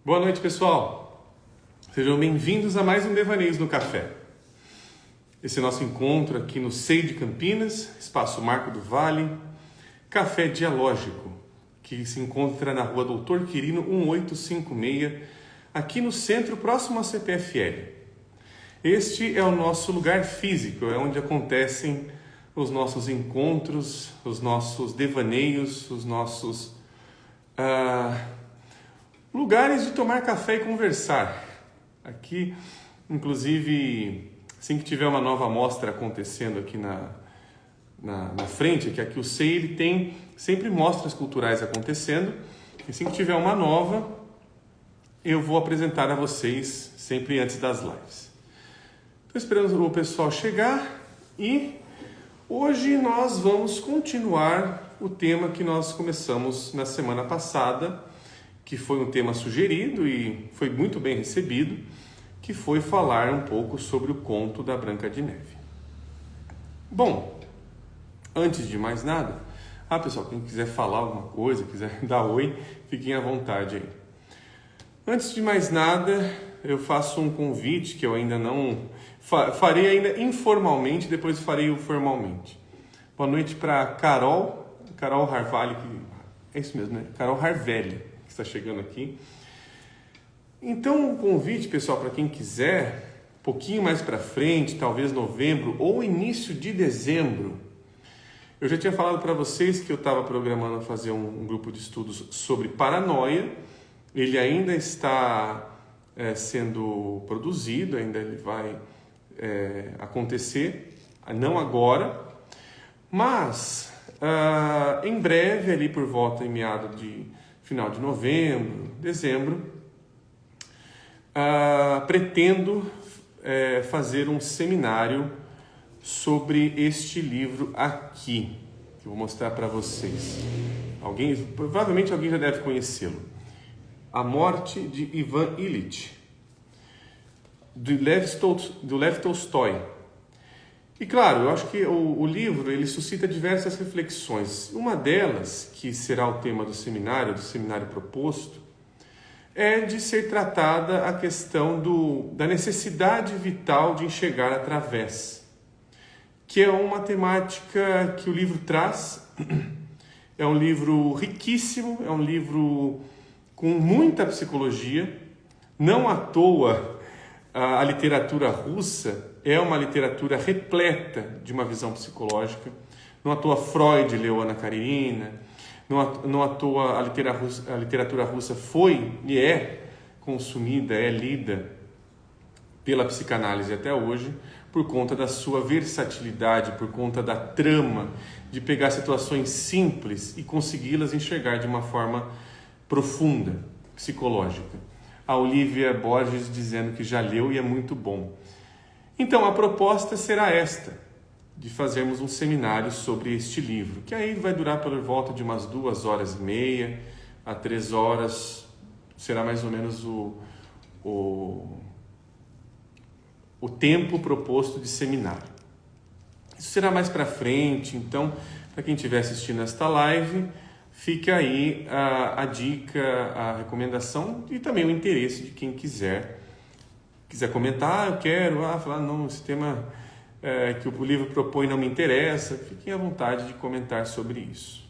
Boa noite, pessoal. Sejam bem-vindos a mais um Devaneios no Café. Esse é nosso encontro aqui no SEI de Campinas, Espaço Marco do Vale, Café Dialógico, que se encontra na rua Doutor Quirino 1856, aqui no centro, próximo à CPFL. Este é o nosso lugar físico, é onde acontecem os nossos encontros, os nossos devaneios, os nossos lugares de tomar café e conversar. Aqui, inclusive, assim que tiver uma nova mostra acontecendo aqui na frente, que aqui o SEI ele tem sempre mostras culturais acontecendo, e assim que tiver uma nova, eu vou apresentar a vocês sempre antes das lives. Estou esperando o pessoal chegar e hoje nós vamos continuar o tema que nós começamos na semana passada, que foi um tema sugerido e foi muito bem recebido, que foi falar um pouco sobre o conto da Branca de Neve. Bom, antes de mais nada, pessoal, quem quiser falar alguma coisa, quiser dar oi, fiquem à vontade aí. Antes de mais nada, eu faço um convite que eu ainda não... farei ainda informalmente, depois farei o formalmente. Boa noite para Carol Harvelli, é isso mesmo, né? Carol Harvelli, que está chegando aqui. Então, o convite, pessoal, para quem quiser, um pouquinho mais para frente, talvez novembro ou início de dezembro, eu já tinha falado para vocês que eu estava programando fazer um grupo de estudos sobre paranoia. Ele ainda está sendo produzido, ainda ele vai acontecer, não agora, mas em breve, ali por volta em meado de final de novembro, dezembro, pretendo fazer um seminário sobre este livro aqui, que eu vou mostrar para vocês. Provavelmente alguém já deve conhecê-lo. A Morte de Ivan Ilitch, do Lev Tolstói. E claro, eu acho que o livro ele suscita diversas reflexões. Uma delas, que será o tema do seminário proposto, é de ser tratada a questão da necessidade vital de enxergar através, que é uma temática que o livro traz. É um livro riquíssimo, é um livro com muita psicologia. Não à toa a literatura russa é uma literatura repleta de uma visão psicológica. Não à toa Freud leu Ana Karenina, não à toa a literatura russa foi e é consumida, é lida pela psicanálise até hoje, por conta da sua versatilidade, por conta da trama, de pegar situações simples e consegui-las enxergar de uma forma profunda, psicológica. A Olivia Borges dizendo que já leu e é muito bom. Então, a proposta será esta, de fazermos um seminário sobre este livro, que aí vai durar por volta de umas 2h30 a 3 horas, será mais ou menos o tempo proposto de seminário. Isso será mais para frente, então, para quem estiver assistindo esta live, fica aí a dica, a recomendação e também o interesse de quem quiser comentar, eu quero, falar, não, esse tema que o livro propõe não me interessa, fiquem à vontade de comentar sobre isso.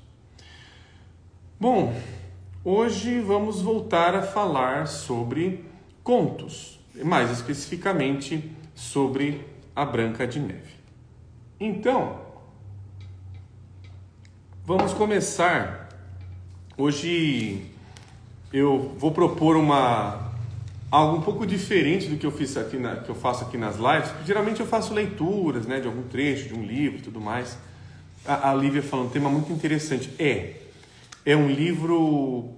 Bom, hoje vamos voltar a falar sobre contos, mais especificamente sobre a Branca de Neve. Então, vamos começar. Hoje eu vou propor algo um pouco diferente do que eu faço aqui nas lives, porque geralmente eu faço leituras, né, de algum trecho, de um livro e tudo mais. A Lívia falou um tema muito interessante. É um livro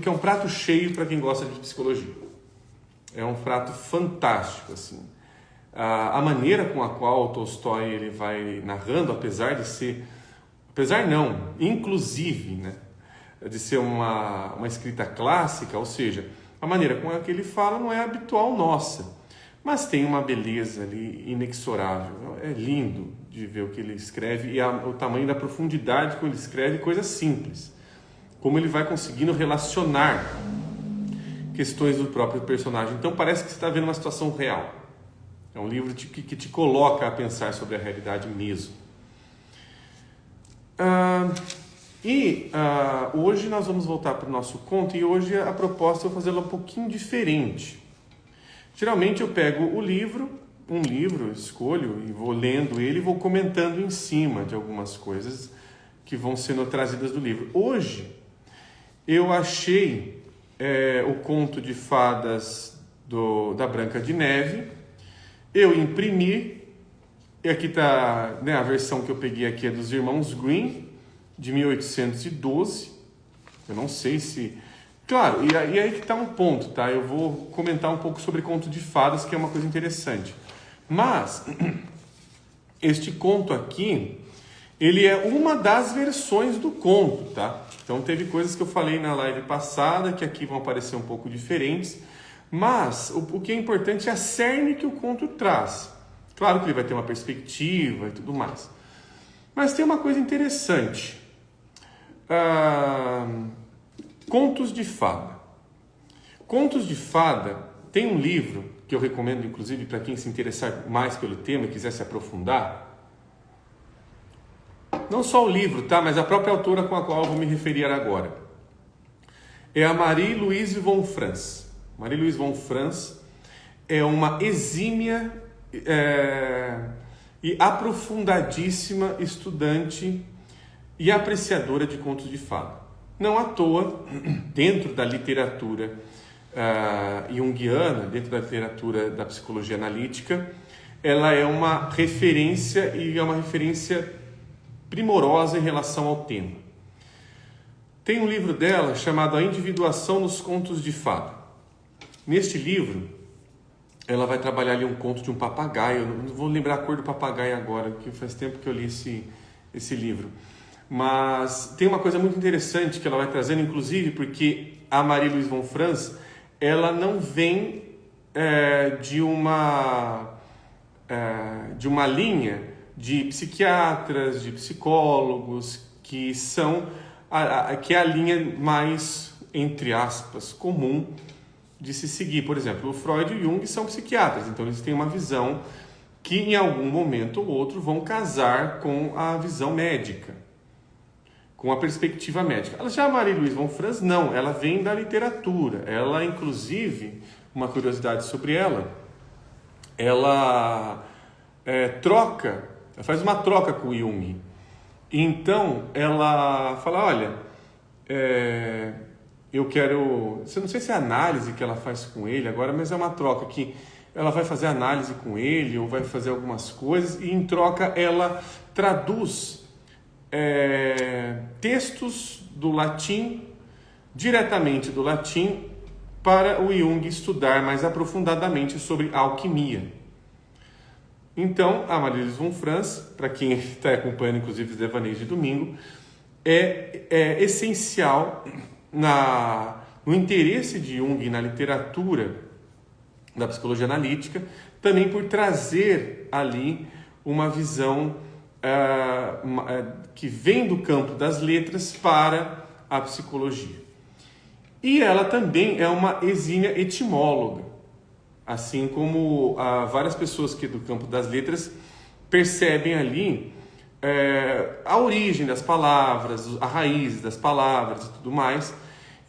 que é um prato cheio para quem gosta de psicologia. É um prato fantástico, assim. A maneira com a qual o Tolstói ele vai narrando, inclusive, né, de ser uma escrita clássica, ou seja, a maneira com a que ele fala não é habitual nossa, mas tem uma beleza ali inexorável. É lindo de ver o que ele escreve e o tamanho da profundidade com ele escreve coisas simples. Como ele vai conseguindo relacionar questões do próprio personagem. Então parece que você está vendo uma situação real. É um livro que te coloca a pensar sobre a realidade mesmo. Hoje nós vamos voltar para o nosso conto, e hoje a proposta é fazê-la um pouquinho diferente. Geralmente eu pego um livro, escolho e vou lendo ele e vou comentando em cima de algumas coisas que vão sendo trazidas do livro. Hoje eu achei o conto de fadas da Branca de Neve, eu imprimi, e aqui está, né, a versão que eu peguei aqui é dos Irmãos Grimm, de 1812, eu não sei se... Claro, e aí que está um ponto, tá? Eu vou comentar um pouco sobre conto de fadas, que é uma coisa interessante. Mas, este conto aqui, ele é uma das versões do conto, tá? Então, teve coisas que eu falei na live passada, que aqui vão aparecer um pouco diferentes, mas o que é importante é a cerne que o conto traz. Claro que ele vai ter uma perspectiva e tudo mais. Mas tem uma coisa interessante. Contos de fada. Contos de fada, tem um livro que eu recomendo, inclusive, para quem se interessar mais pelo tema e quiser se aprofundar. Não só o livro, tá? Mas a própria autora com a qual eu vou me referir agora. É a Marie-Louise von Franz. Marie-Louise von Franz é uma exímia e aprofundadíssima estudante e apreciadora de contos de fada. Não à toa, dentro da literatura junguiana, dentro da literatura da psicologia analítica, ela é uma referência, e é uma referência primorosa em relação ao tema. Tem um livro dela chamado A Individuação nos Contos de Fada. Neste livro, ela vai trabalhar ali um conto de um papagaio. Eu não vou lembrar a cor do papagaio agora, porque faz tempo que eu li esse livro. Mas tem uma coisa muito interessante que ela vai trazendo, inclusive porque a Marie-Louise von Franz, ela não vem de uma linha de psiquiatras, de psicólogos, que é a linha mais, entre aspas, comum de se seguir. Por exemplo, o Freud e o Jung são psiquiatras, então eles têm uma visão que em algum momento ou outro vão casar com a visão médica, com a perspectiva médica. Já a Marie-Louise von Franz, não, ela vem da literatura. Ela, inclusive, uma curiosidade sobre ela faz uma troca com o Jung. Então, ela fala, olha, eu quero... Eu não sei se é a análise que ela faz com ele agora, mas é uma troca que ela vai fazer análise com ele, ou vai fazer algumas coisas, e em troca ela traduz textos do latim, diretamente do latim, para o Jung estudar mais aprofundadamente sobre a alquimia. Então, a Marie-Louise von Franz, para quem está acompanhando inclusive os devaneios de domingo, é essencial no interesse de Jung na literatura da psicologia analítica, também por trazer ali uma visão que vem do campo das letras para a psicologia. E ela também é uma exímia etimóloga, assim como várias pessoas que do campo das letras percebem ali a origem das palavras, a raiz das palavras e tudo mais.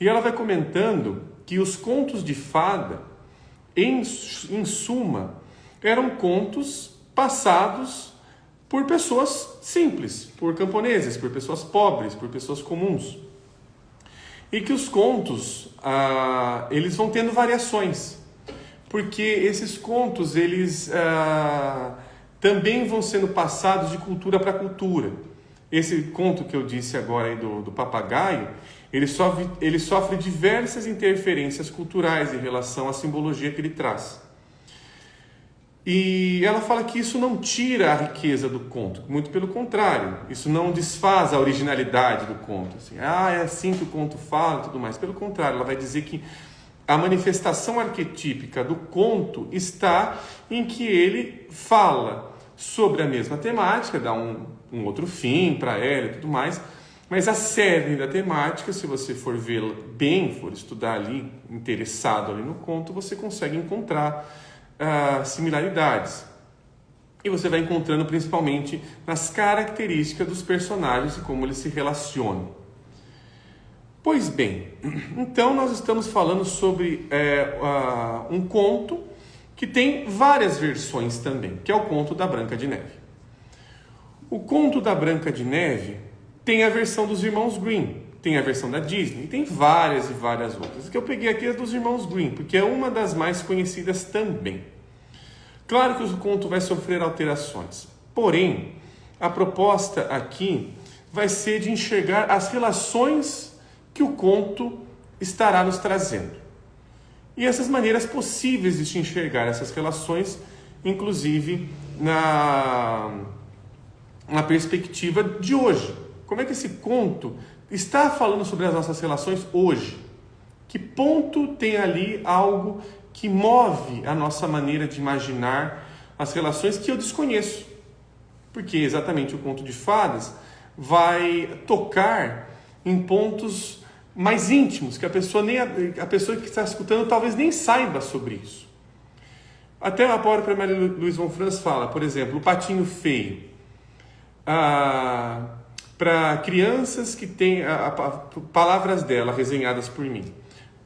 E ela vai comentando que os contos de fada, em suma, eram contos passados por pessoas simples, por camponeses, por pessoas pobres, por pessoas comuns. E que os contos, eles vão tendo variações, porque esses contos, eles também vão sendo passados de cultura para cultura. Esse conto que eu disse agora aí do papagaio, ele sofre diversas interferências culturais em relação à simbologia que ele traz. E ela fala que isso não tira a riqueza do conto, muito pelo contrário, isso não desfaz a originalidade do conto. Assim, é assim que o conto fala e tudo mais. Pelo contrário, ela vai dizer que a manifestação arquetípica do conto está em que ele fala sobre a mesma temática, dá um outro fim para ela e tudo mais, Mas a cerne da temática, se você for vê-la bem, for estudar ali, interessado ali no conto, você consegue encontrar similaridades. E você vai encontrando principalmente nas características dos personagens e como eles se relacionam. Pois bem, então nós estamos falando sobre um conto que tem várias versões também, que é o conto da Branca de Neve. O conto da Branca de Neve tem a versão dos irmãos Grimm, tem a versão da Disney, tem várias e várias outras. O que eu peguei aqui é dos irmãos Grimm, porque é uma das mais conhecidas também. Claro que o conto vai sofrer alterações, porém, a proposta aqui vai ser de enxergar as relações que o conto estará nos trazendo. E essas maneiras possíveis de se enxergar essas relações, inclusive na perspectiva de hoje. Como é que esse conto está falando sobre as nossas relações hoje? Que ponto tem ali algo que move a nossa maneira de imaginar as relações que eu desconheço? Porque exatamente o conto de fadas vai tocar em pontos mais íntimos, que a pessoa que está escutando talvez nem saiba sobre isso. Até a própria Maria Luísa von Franz fala, por exemplo, o patinho feio. Para crianças que têm, palavras dela resenhadas por mim,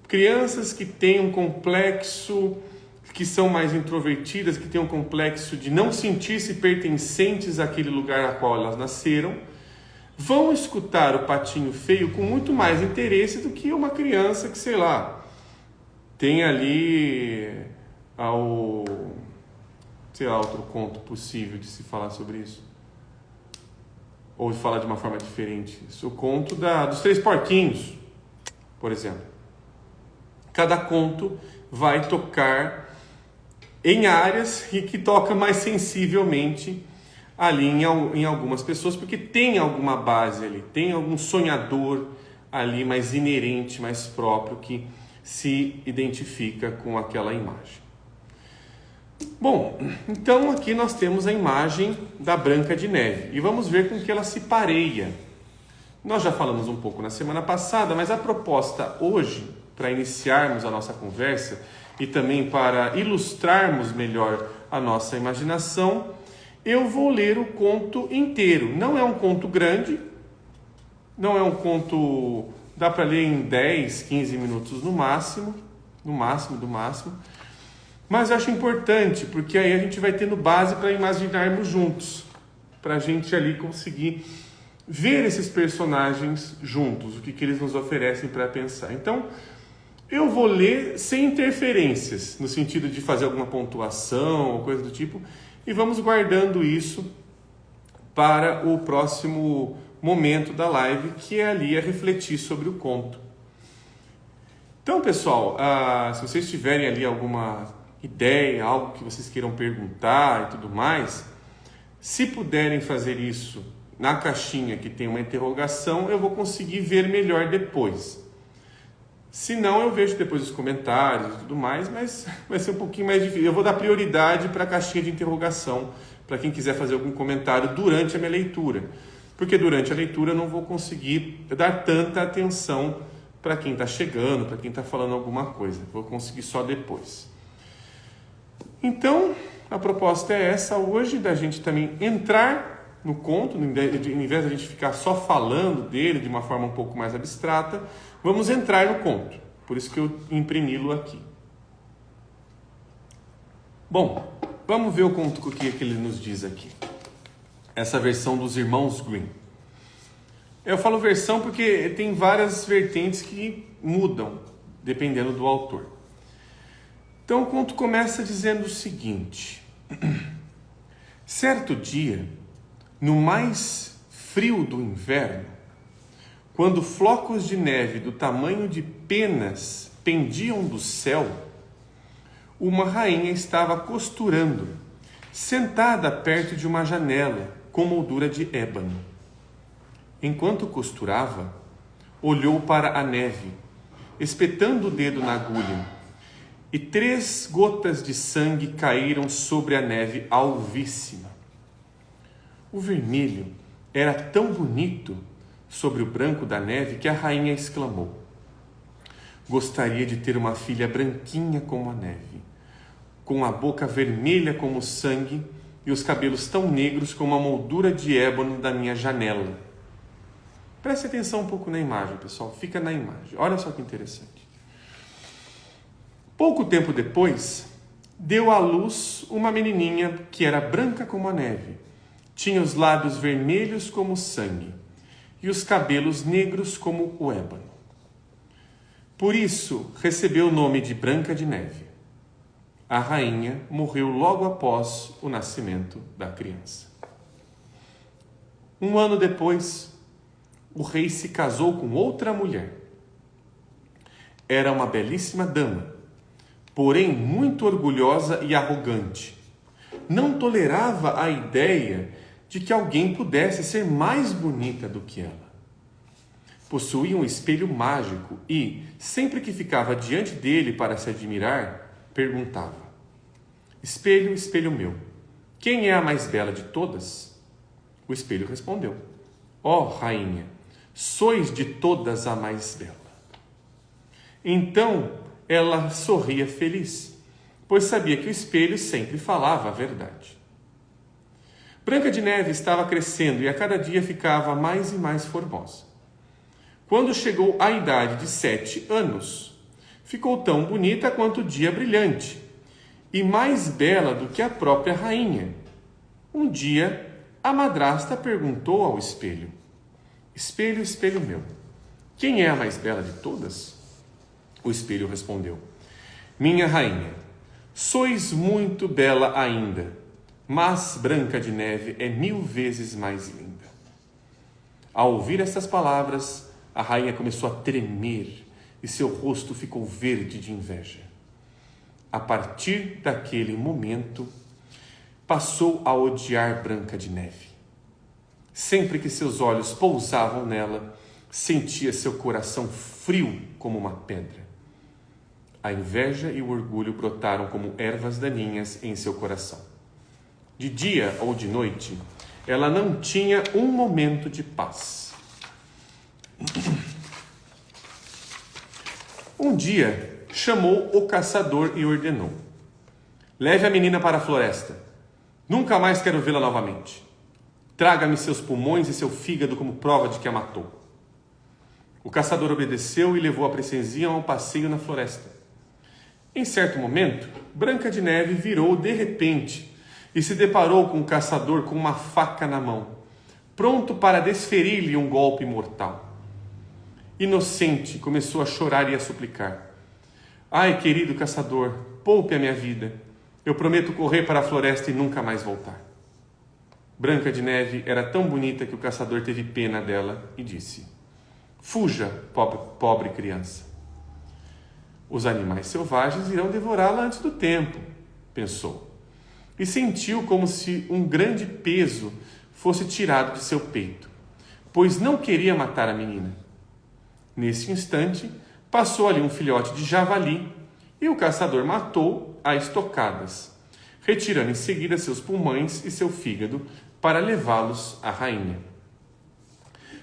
crianças que têm um complexo, que são mais introvertidas, que têm um complexo de não sentir-se pertencentes àquele lugar a qual elas nasceram, vão escutar o patinho feio com muito mais interesse do que uma criança que, sei lá, tem ali outro conto possível de se falar sobre isso. Ou de falar de uma forma diferente. Isso, o conto dos Três Porquinhos, por exemplo. Cada conto vai tocar em áreas e que toca mais sensivelmente ali em algumas pessoas, porque tem alguma base ali, tem algum sonhador ali mais inerente, mais próprio, que se identifica com aquela imagem. Bom, então aqui nós temos a imagem da Branca de Neve e vamos ver com que ela se pareia. Nós já falamos um pouco na semana passada, mas a proposta hoje, para iniciarmos a nossa conversa e também para ilustrarmos melhor a nossa imaginação, eu vou ler o conto inteiro. Não é um conto grande, não é um conto, dá para ler em 10, 15 minutos no máximo, mas eu acho importante, porque aí a gente vai tendo base para imaginarmos juntos, para a gente ali conseguir ver esses personagens juntos, o que eles nos oferecem para pensar. Então, eu vou ler sem interferências, no sentido de fazer alguma pontuação ou coisa do tipo, e vamos guardando isso para o próximo momento da live, que é ali a refletir sobre o conto. Então, pessoal, se vocês tiverem ali alguma ideia, algo que vocês queiram perguntar e tudo mais, se puderem fazer isso na caixinha que tem uma interrogação, eu vou conseguir ver melhor depois. Se não, eu vejo depois os comentários e tudo mais, mas vai ser um pouquinho mais difícil. Eu vou dar prioridade para a caixinha de interrogação, para quem quiser fazer algum comentário durante a minha leitura. Porque durante a leitura eu não vou conseguir dar tanta atenção para quem está chegando, para quem está falando alguma coisa. Vou conseguir só depois. Então, a proposta é essa hoje, da gente também entrar no conto, em vez de a gente ficar só falando dele de uma forma um pouco mais abstrata, vamos entrar no conto. Por isso que eu imprimi-lo aqui. Bom, vamos ver o conto que ele nos diz aqui. Essa versão dos irmãos Grimm. Eu falo versão porque tem várias vertentes que mudam, dependendo do autor. Então o conto começa dizendo o seguinte: certo dia, no mais frio do inverno, quando flocos de neve do tamanho de penas pendiam do céu, uma rainha estava costurando, sentada perto de uma janela com moldura de ébano. Enquanto costurava, olhou para a neve, espetando o dedo na agulha, e 3 gotas de sangue caíram sobre a neve alvíssima. O vermelho era tão bonito sobre o branco da neve que a rainha exclamou: gostaria de ter uma filha branquinha como a neve, com a boca vermelha como o sangue e os cabelos tão negros como a moldura de ébano da minha janela. Preste atenção um pouco na imagem, pessoal. Fica na imagem. Olha só que interessante. Pouco tempo depois, deu à luz uma menininha que era branca como a neve, tinha os lábios vermelhos como o sangue e os cabelos negros como o ébano. Por isso, recebeu o nome de Branca de Neve. A rainha morreu logo após o nascimento da criança. Um ano depois, o rei se casou com outra mulher. Era uma belíssima dama, porém muito orgulhosa e arrogante. Não tolerava a ideia de que alguém pudesse ser mais bonita do que ela. Possuía um espelho mágico e, sempre que ficava diante dele para se admirar, perguntava: espelho, espelho meu, quem é a mais bela de todas? O espelho respondeu: ó rainha, sois de todas a mais bela. Então ela sorria feliz, pois sabia que o espelho sempre falava a verdade. Branca de Neve estava crescendo e a cada dia ficava mais e mais formosa. Quando chegou à idade de 7 anos, ficou tão bonita quanto o dia brilhante e mais bela do que a própria rainha. Um dia, a madrasta perguntou ao espelho: espelho, espelho meu, quem é a mais bela de todas? O espelho respondeu: minha rainha, sois muito bela ainda, mas Branca de Neve é 1000 vezes mais linda. Ao ouvir estas palavras, a rainha começou a tremer e seu rosto ficou verde de inveja. A partir daquele momento, passou a odiar Branca de Neve. Sempre que seus olhos pousavam nela, sentia seu coração frio como uma pedra. A inveja e o orgulho brotaram como ervas daninhas em seu coração. De dia ou de noite, ela não tinha um momento de paz. Um dia, chamou o caçador e ordenou: leve a menina para a floresta. Nunca mais quero vê-la novamente. Traga-me seus pulmões e seu fígado como prova de que a matou. O caçador obedeceu e levou a princesinha a um passeio na floresta. Em certo momento, Branca de Neve virou de repente e se deparou com o caçador com uma faca na mão, pronto para desferir-lhe um golpe mortal. Inocente, começou a chorar e a suplicar: ai, querido caçador, poupe a minha vida. Eu prometo correr para a floresta e nunca mais voltar. Branca de Neve era tão bonita que o caçador teve pena dela e disse: fuja, pobre criança. Os animais selvagens irão devorá-la antes do tempo, pensou. E sentiu como se um grande peso fosse tirado de seu peito, pois não queria matar a menina. Nesse instante, passou ali um filhote de javali e o caçador matou a estocadas, retirando em seguida seus pulmões e seu fígado para levá-los à rainha.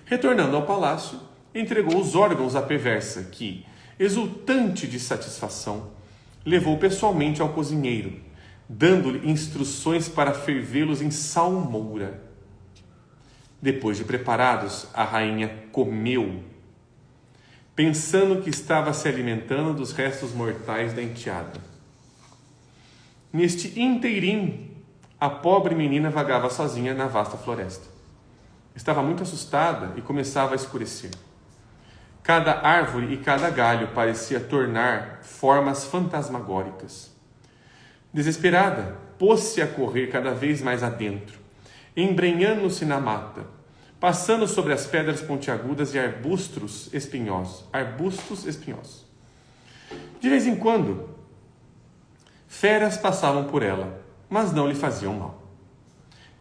Retornando ao palácio, entregou os órgãos à perversa que, exultante de satisfação, levou pessoalmente ao cozinheiro, dando-lhe instruções para fervê-los em salmoura. Depois de preparados, a rainha comeu, pensando que estava se alimentando dos restos mortais da enteada. Neste inteirinho, a pobre menina vagava sozinha na vasta floresta. Estava muito assustada e começava a escurecer. Cada árvore e cada galho parecia tornar formas fantasmagóricas. Desesperada, pôs-se a correr cada vez mais adentro, embrenhando-se na mata, passando sobre as pedras pontiagudas e arbustos espinhosos. De vez em quando, feras passavam por ela, mas não lhe faziam mal.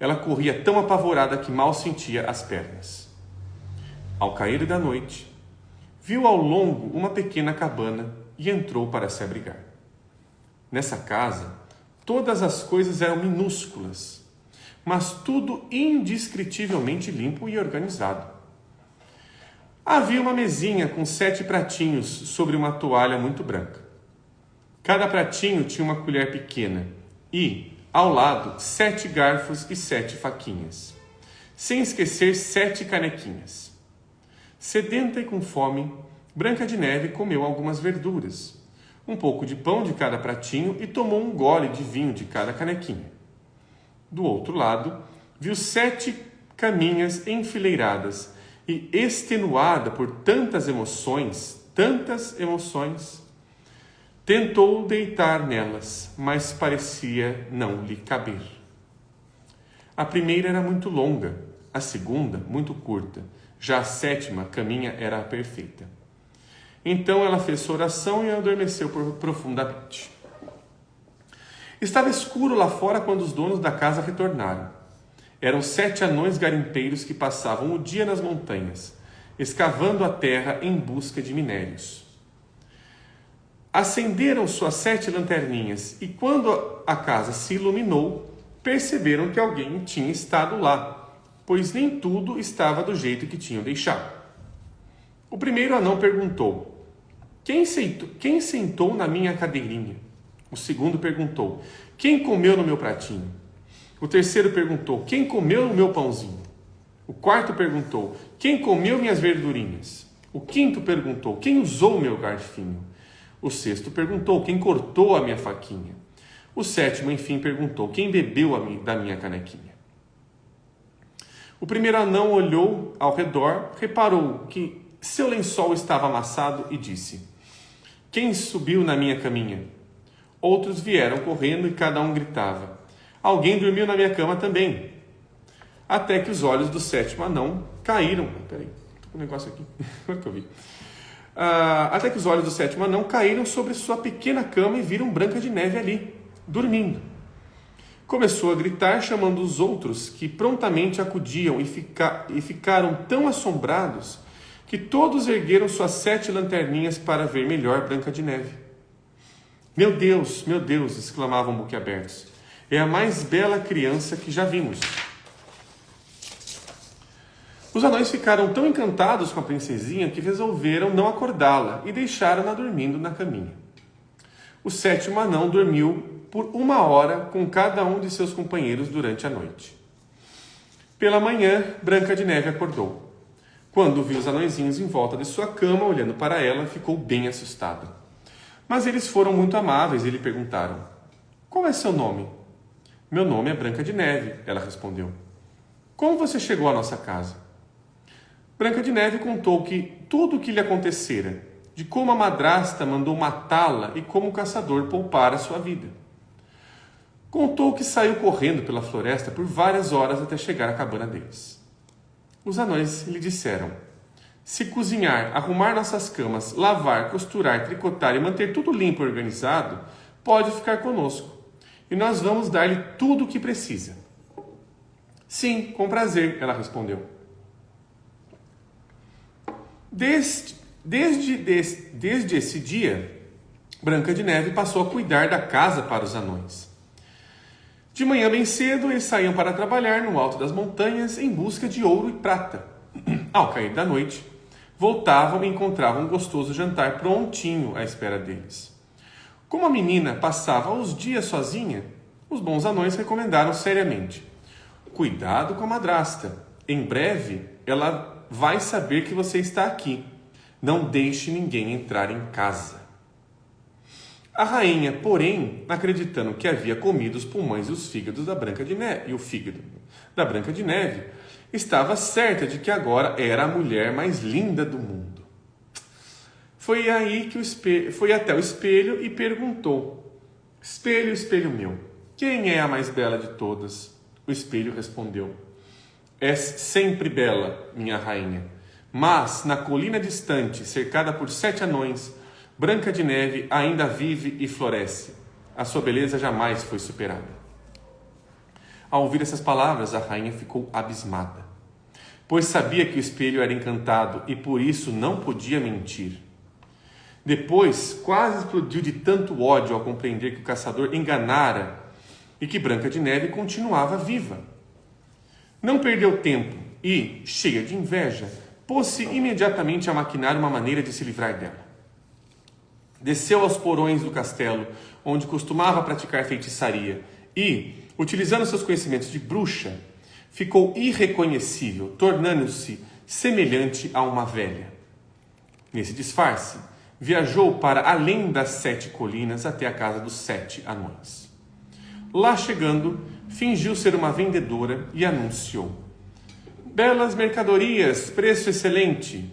Ela corria tão apavorada que mal sentia as pernas. Ao cair da noite, viu ao longo uma pequena cabana e entrou para se abrigar. Nessa casa, todas as coisas eram minúsculas, mas tudo indescritivelmente limpo e organizado. Havia uma mesinha com 7 pratinhos sobre uma toalha muito branca. Cada pratinho tinha uma colher pequena e, ao lado, 7 garfos e 7 faquinhas. Sem esquecer 7 canequinhas. Sedenta e com fome, Branca de Neve comeu algumas verduras, um pouco de pão de cada pratinho e tomou um gole de vinho de cada canequinha. Do outro lado, viu 7 caminhas enfileiradas e, extenuada por tantas emoções, tentou deitar nelas, mas parecia não lhe caber. A primeira era muito longa, a segunda muito curta, já a 7ª caminha era a perfeita. Então ela fez sua oração e adormeceu profundamente. Estava escuro lá fora quando os donos da casa retornaram. Eram 7 anões garimpeiros que passavam o dia nas montanhas, escavando a terra em busca de minérios. Acenderam suas 7 lanterninhas e, quando a casa se iluminou, perceberam que alguém tinha estado lá, pois nem tudo estava do jeito que tinham deixado. O primeiro anão perguntou: quem sentou na minha cadeirinha? O segundo perguntou: quem comeu no meu pratinho? O terceiro perguntou: quem comeu no meu pãozinho? O quarto perguntou: quem comeu minhas verdurinhas? O quinto perguntou: quem usou o meu garfinho? O sexto perguntou: quem cortou a minha faquinha? O sétimo, enfim, perguntou: quem bebeu da minha canequinha? O primeiro anão olhou ao redor, reparou que seu lençol estava amassado e disse: quem subiu na minha caminha? Outros vieram correndo e cada um gritava: alguém dormiu na minha cama também. Até que os olhos do 7º anão caíram. Peraí, tô com um negócio aqui. Agora que eu vi. Até que os olhos do 7º anão caíram sobre sua pequena cama e viram Branca de Neve ali, dormindo. Começou a gritar, chamando os outros, que prontamente acudiam e ficaram tão assombrados que todos ergueram suas 7 lanterninhas para ver melhor Branca de Neve. Meu Deus, exclamavam boquiabertos, é a mais bela criança que já vimos. Os anões ficaram tão encantados com a princesinha que resolveram não acordá-la e deixaram-na dormindo na caminha. O 7º anão dormiu por 1 hora com cada um de seus companheiros durante a noite. Pela manhã, Branca de Neve acordou. Quando viu os anõezinhos em volta de sua cama, olhando para ela, ficou bem assustada. Mas eles foram muito amáveis e lhe perguntaram: qual é seu nome? Meu nome é Branca de Neve, ela respondeu. Como você chegou à nossa casa? Branca de Neve contou tudo o que lhe acontecera, de como a madrasta mandou matá-la e como o caçador poupara sua vida. Contou que saiu correndo pela floresta por várias horas até chegar à cabana deles. Os anões lhe disseram: se cozinhar, arrumar nossas camas, lavar, costurar, tricotar e manter tudo limpo e organizado, pode ficar conosco, e nós vamos dar-lhe tudo o que precisa. Sim, com prazer, ela respondeu. Desde esse dia, Branca de Neve passou a cuidar da casa para os anões. De manhã bem cedo, eles saíam para trabalhar no alto das montanhas em busca de ouro e prata. Ao cair da noite, voltavam e encontravam um gostoso jantar prontinho à espera deles. Como a menina passava os dias sozinha, os bons anões recomendaram seriamente: cuidado com a madrasta. Em breve, ela vai saber que você está aqui. Não deixe ninguém entrar em casa. A rainha, porém, acreditando que havia comido os pulmões e os fígados da Branca de Neve, e o fígado da Branca de Neve, estava certa de que agora era a mulher mais linda do mundo. Foi aí que foi até o espelho e perguntou: espelho, espelho meu, quem é a mais bela de todas? O espelho respondeu: és sempre bela, minha rainha, mas na colina distante, cercada por 7 anões, Branca de Neve ainda vive e floresce. A sua beleza jamais foi superada. Ao ouvir essas palavras, a rainha ficou abismada, pois sabia que o espelho era encantado e por isso não podia mentir. Depois, quase explodiu de tanto ódio ao compreender que o caçador enganara e que Branca de Neve continuava viva. Não perdeu tempo e, cheia de inveja, pôs-se imediatamente a maquinar uma maneira de se livrar dela. Desceu aos porões do castelo, onde costumava praticar feitiçaria, e, utilizando seus conhecimentos de bruxa, ficou irreconhecível, tornando-se semelhante a uma velha. Nesse disfarce, viajou para além das 7 colinas até a casa dos 7 anões. Lá chegando, fingiu ser uma vendedora e anunciou: belas mercadorias, preço excelente.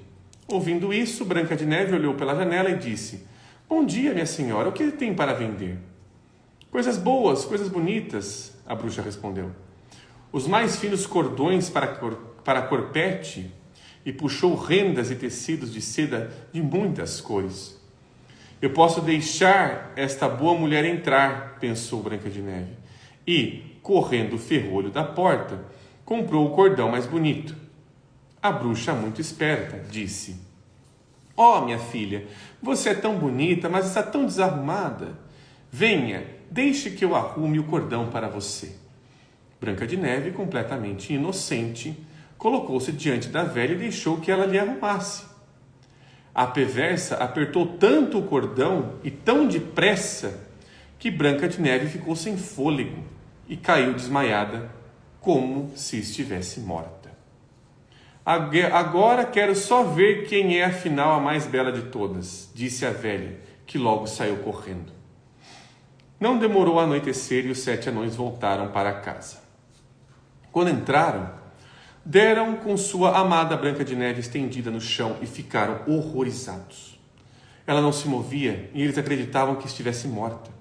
Ouvindo isso, Branca de Neve olhou pela janela e disse: bom dia, minha senhora, o que tem para vender? Coisas boas, coisas bonitas, a bruxa respondeu. Os mais finos cordões para corpete, e puxou rendas e tecidos de seda de muitas cores. Eu posso deixar esta boa mulher entrar, pensou Branca de Neve, e, correndo o ferrolho da porta, comprou o cordão mais bonito. A bruxa, muito esperta, disse: ó, minha filha, você é tão bonita, mas está tão desarrumada. Venha, deixe que eu arrume o cordão para você. Branca de Neve, completamente inocente, colocou-se diante da velha e deixou que ela lhe arrumasse. A perversa apertou tanto o cordão e tão depressa que Branca de Neve ficou sem fôlego e caiu desmaiada, como se estivesse morta. Agora quero só ver quem é afinal a mais bela de todas, disse a velha, que logo saiu correndo. Não demorou a anoitecer e os 7 anões voltaram para casa. Quando entraram, deram com sua amada Branca de Neve estendida no chão e ficaram horrorizados. Ela não se movia e eles acreditavam que estivesse morta.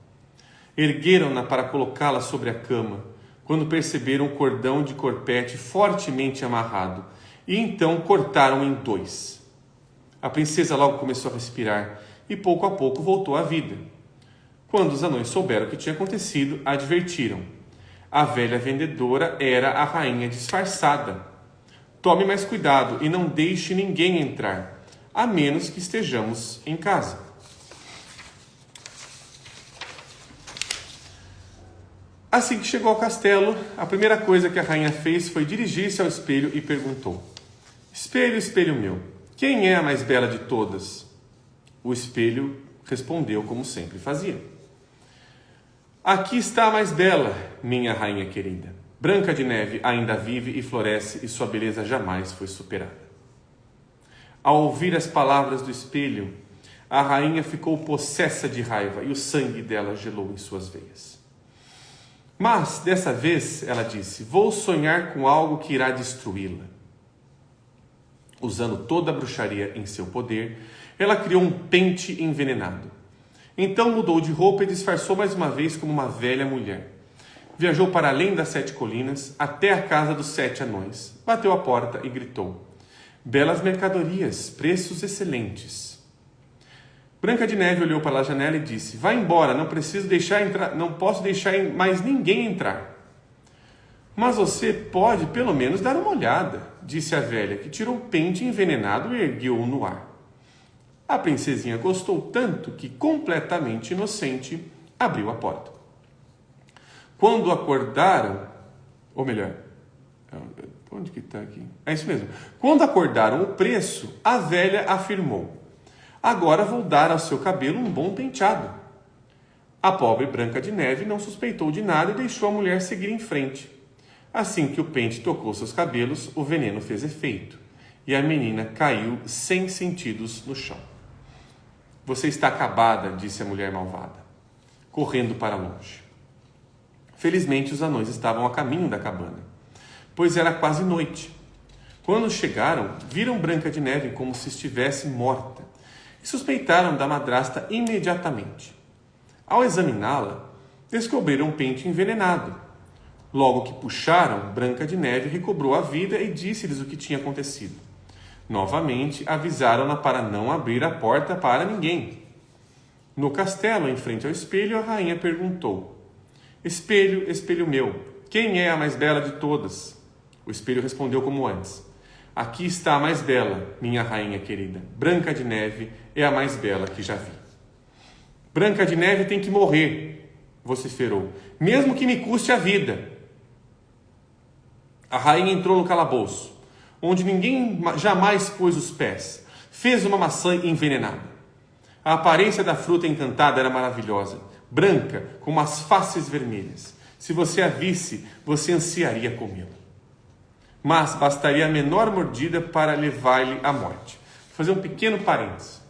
Ergueram-na para colocá-la sobre a cama, quando perceberam o cordão de corpete fortemente amarrado, e então cortaram em 2. A princesa logo começou a respirar e pouco a pouco voltou à vida. Quando os anões souberam o que tinha acontecido, advertiram: a velha vendedora era a rainha disfarçada. Tome mais cuidado e não deixe ninguém entrar, a menos que estejamos em casa. Assim que chegou ao castelo, a primeira coisa que a rainha fez foi dirigir-se ao espelho e perguntou: espelho, espelho meu, quem é a mais bela de todas? O espelho respondeu como sempre fazia: aqui está a mais bela, minha rainha querida. Branca de Neve ainda vive e floresce e sua beleza jamais foi superada. Ao ouvir as palavras do espelho, a rainha ficou possessa de raiva e o sangue dela gelou em suas veias. Mas, dessa vez, ela disse, vou sonhar com algo que irá destruí-la. Usando toda a bruxaria em seu poder, ela criou um pente envenenado. Então mudou de roupa e disfarçou mais uma vez como uma velha mulher. Viajou para além das 7 colinas, até a casa dos 7 anões. Bateu a porta e gritou: belas mercadorias, preços excelentes. Branca de Neve olhou para a janela e disse: vá embora, não posso deixar mais ninguém entrar. Mas você pode pelo menos dar uma olhada, disse a velha, que tirou o pente envenenado e ergueu-o no ar. A princesinha gostou tanto que, completamente inocente, abriu a porta. Quando acordaram, ou melhor, onde que está aqui? É isso mesmo. Quando acordaram o preço, a velha afirmou: agora vou dar ao seu cabelo um bom penteado. A pobre Branca de Neve não suspeitou de nada e deixou a mulher seguir em frente. Assim que o pente tocou seus cabelos, o veneno fez efeito e a menina caiu sem sentidos no chão. Você está acabada, disse a mulher malvada, correndo para longe. Felizmente, os anões estavam a caminho da cabana, pois era quase noite. Quando chegaram, viram Branca de Neve como se estivesse morta e suspeitaram da madrasta imediatamente. Ao examiná-la, descobriram um pente envenenado. Logo que puxaram, Branca de Neve recobrou a vida e disse-lhes o que tinha acontecido. Novamente, avisaram-na para não abrir a porta para ninguém. No castelo, em frente ao espelho, a rainha perguntou: espelho, espelho meu, quem é a mais bela de todas? O espelho respondeu como antes: aqui está a mais bela, minha rainha querida. Branca de Neve é a mais bela que já vi. Branca de Neve tem que morrer, vociferou, mesmo que me custe a vida. A rainha entrou no calabouço. onde ninguém jamais pôs os pés, fez uma maçã envenenada. A aparência da fruta encantada era maravilhosa, branca, com umas faces vermelhas. Se você a visse, você ansiaria comê-la. Mas bastaria a menor mordida para levar-lhe à morte. Vou fazer um pequeno parênteses.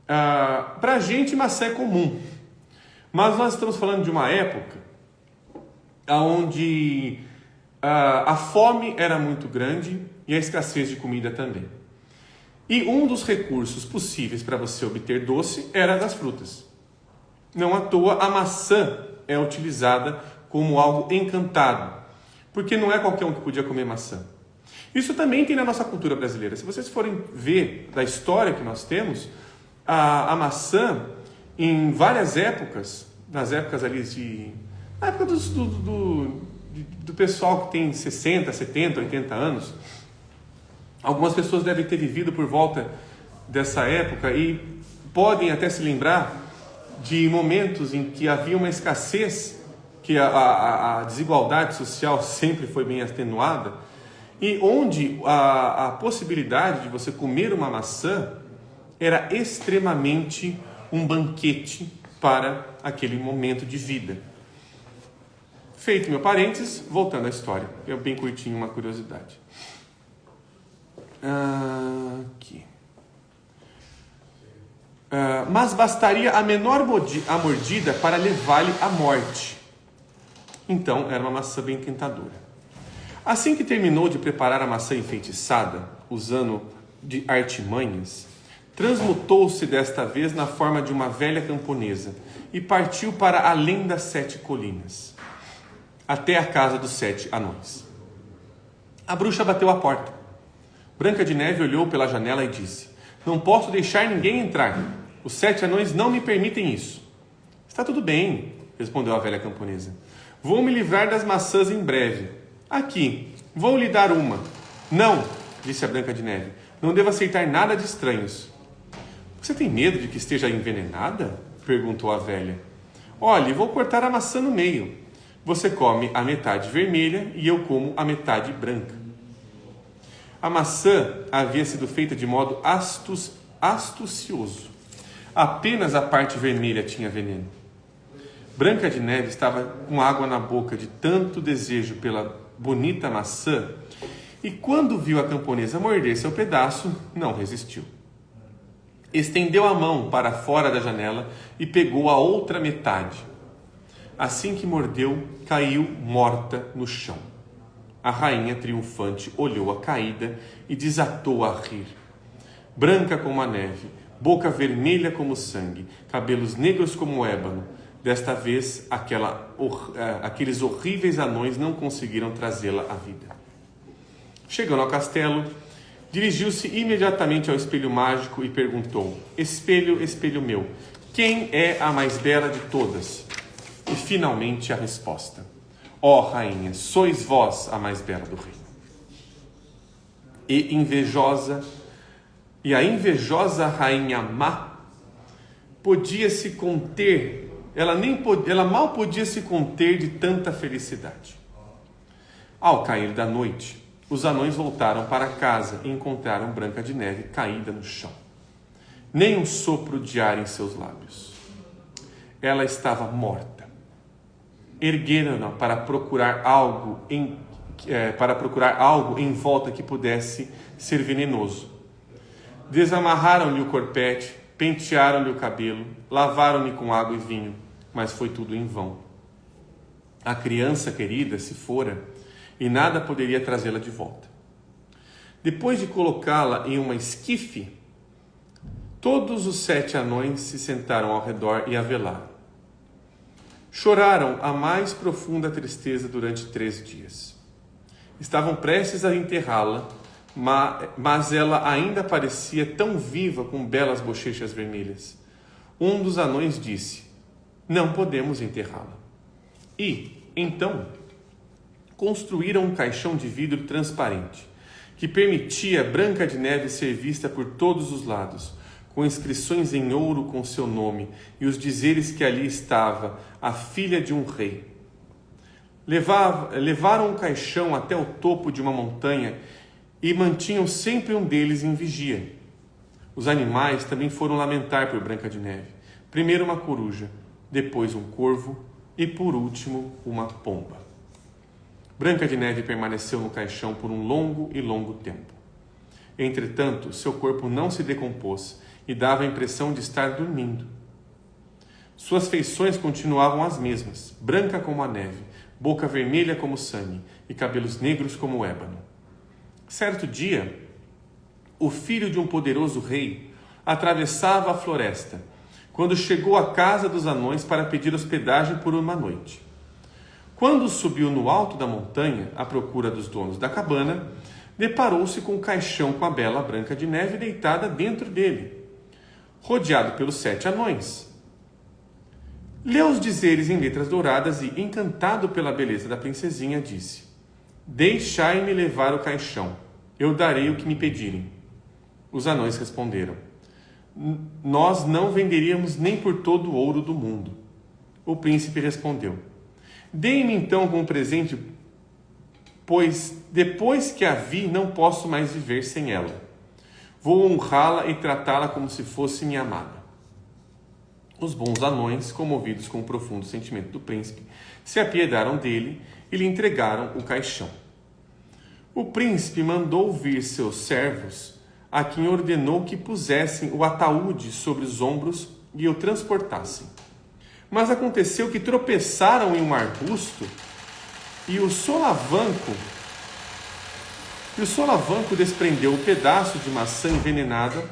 Para a gente, maçã é comum. Mas nós estamos falando de uma época onde a fome era muito grande e a escassez de comida também. E um dos recursos possíveis para você obter doce era das frutas. Não à toa a maçã é utilizada como algo encantado, porque não é qualquer um que podia comer maçã. Isso também tem na nossa cultura brasileira. Se vocês forem ver da história que nós temos, a maçã, em várias épocas, nas épocas ali na época do pessoal que tem 60, 70, 80 anos, algumas pessoas devem ter vivido por volta dessa época e podem até se lembrar de momentos em que havia uma escassez, que a desigualdade social sempre foi bem atenuada, e onde a possibilidade de você comer uma maçã era extremamente um banquete para aquele momento de vida. Feito meu parênteses, voltando à história. É bem curtinho, uma curiosidade. Aqui. Mas bastaria a menor mordida para levar-lhe à morte. Então, era uma maçã bem tentadora. Assim que terminou de preparar a maçã enfeitiçada, usando de artimanhas, transmutou-se desta vez na forma de uma velha camponesa e partiu para além das 7 colinas, até a casa dos 7 anões. A bruxa bateu à porta. Branca de Neve olhou pela janela e disse: "Não posso deixar ninguém entrar. Os 7 anões não me permitem isso." "Está tudo bem", respondeu a velha camponesa. "Vou me livrar das maçãs em breve. Aqui, vou lhe dar uma." "Não", disse a Branca de Neve. "Não devo aceitar nada de estranhos." "Você tem medo de que esteja envenenada?" perguntou a velha. "Olhe, vou cortar a maçã no meio. Você come a metade vermelha e eu como a metade branca." A maçã havia sido feita de modo astucioso. Apenas a parte vermelha tinha veneno. Branca de Neve estava com água na boca de tanto desejo pela bonita maçã, e quando viu a camponesa morder seu pedaço, não resistiu. Estendeu a mão para fora da janela e pegou a outra metade. Assim que mordeu, caiu morta no chão. A rainha triunfante olhou a caída e desatou a rir. Branca como a neve, boca vermelha como sangue, cabelos negros como ébano. Desta vez, aqueles horríveis anões não conseguiram trazê-la à vida. Chegando ao castelo, dirigiu-se imediatamente ao espelho mágico e perguntou: "Espelho, espelho meu, quem é a mais bela de todas?" E finalmente a resposta: "Ó rainha, sois vós a mais bela do reino." E a invejosa rainha má podia se conter. Ela mal podia se conter de tanta felicidade. Ao cair da noite, os anões voltaram para casa e encontraram Branca de Neve caída no chão. Nem um sopro de ar em seus lábios. Ela estava morta. Ergueram-na para procurar algo em volta que pudesse ser venenoso. Desamarraram-lhe o corpete, pentearam-lhe o cabelo, lavaram-lhe com água e vinho, mas foi tudo em vão. A criança querida se fora e nada poderia trazê-la de volta. Depois de colocá-la em uma esquife, todos os 7 anões se sentaram ao redor e a velaram. Choraram a mais profunda tristeza durante 3 dias. Estavam prestes a enterrá-la, mas ela ainda parecia tão viva com belas bochechas vermelhas. Um dos anões disse: "Não podemos enterrá-la." E, então, construíram um caixão de vidro transparente, que permitia Branca de Neve ser vista por todos os lados, com inscrições em ouro com seu nome e os dizeres que ali estava a filha de um rei. Levaram o caixão até o topo de uma montanha e mantinham sempre um deles em vigia. Os animais também foram lamentar por Branca de Neve. Primeiro uma coruja, depois um corvo e, por último, uma pomba. Branca de Neve permaneceu no caixão por um longo e longo tempo. Entretanto, seu corpo não se decompôs e dava a impressão de estar dormindo. Suas feições continuavam as mesmas, branca como a neve, boca vermelha como sangue e cabelos negros como o ébano. Certo dia, o filho de um poderoso rei atravessava a floresta, quando chegou à casa dos anões para pedir hospedagem por uma noite. Quando subiu no alto da montanha, à procura dos donos da cabana, deparou-se com um caixão com a bela Branca de Neve deitada dentro dele, rodeado pelos 7 anões. Leu os dizeres em letras douradas e, encantado pela beleza da princesinha, disse: Deixai-me levar o caixão, eu darei o que me pedirem. Os anões responderam: Nós não venderíamos nem por todo o ouro do mundo. O príncipe respondeu: Deem-me então como presente, pois depois que a vi não posso mais viver sem ela. Vou honrá-la e tratá-la como se fosse minha amada. Os bons anões, comovidos com o profundo sentimento do príncipe, se apiedaram dele e lhe entregaram o caixão. O príncipe mandou vir seus servos, a quem ordenou que pusessem o ataúde sobre os ombros e o transportassem. Mas aconteceu que tropeçaram em um arbusto e o solavanco desprendeu um pedaço de maçã envenenada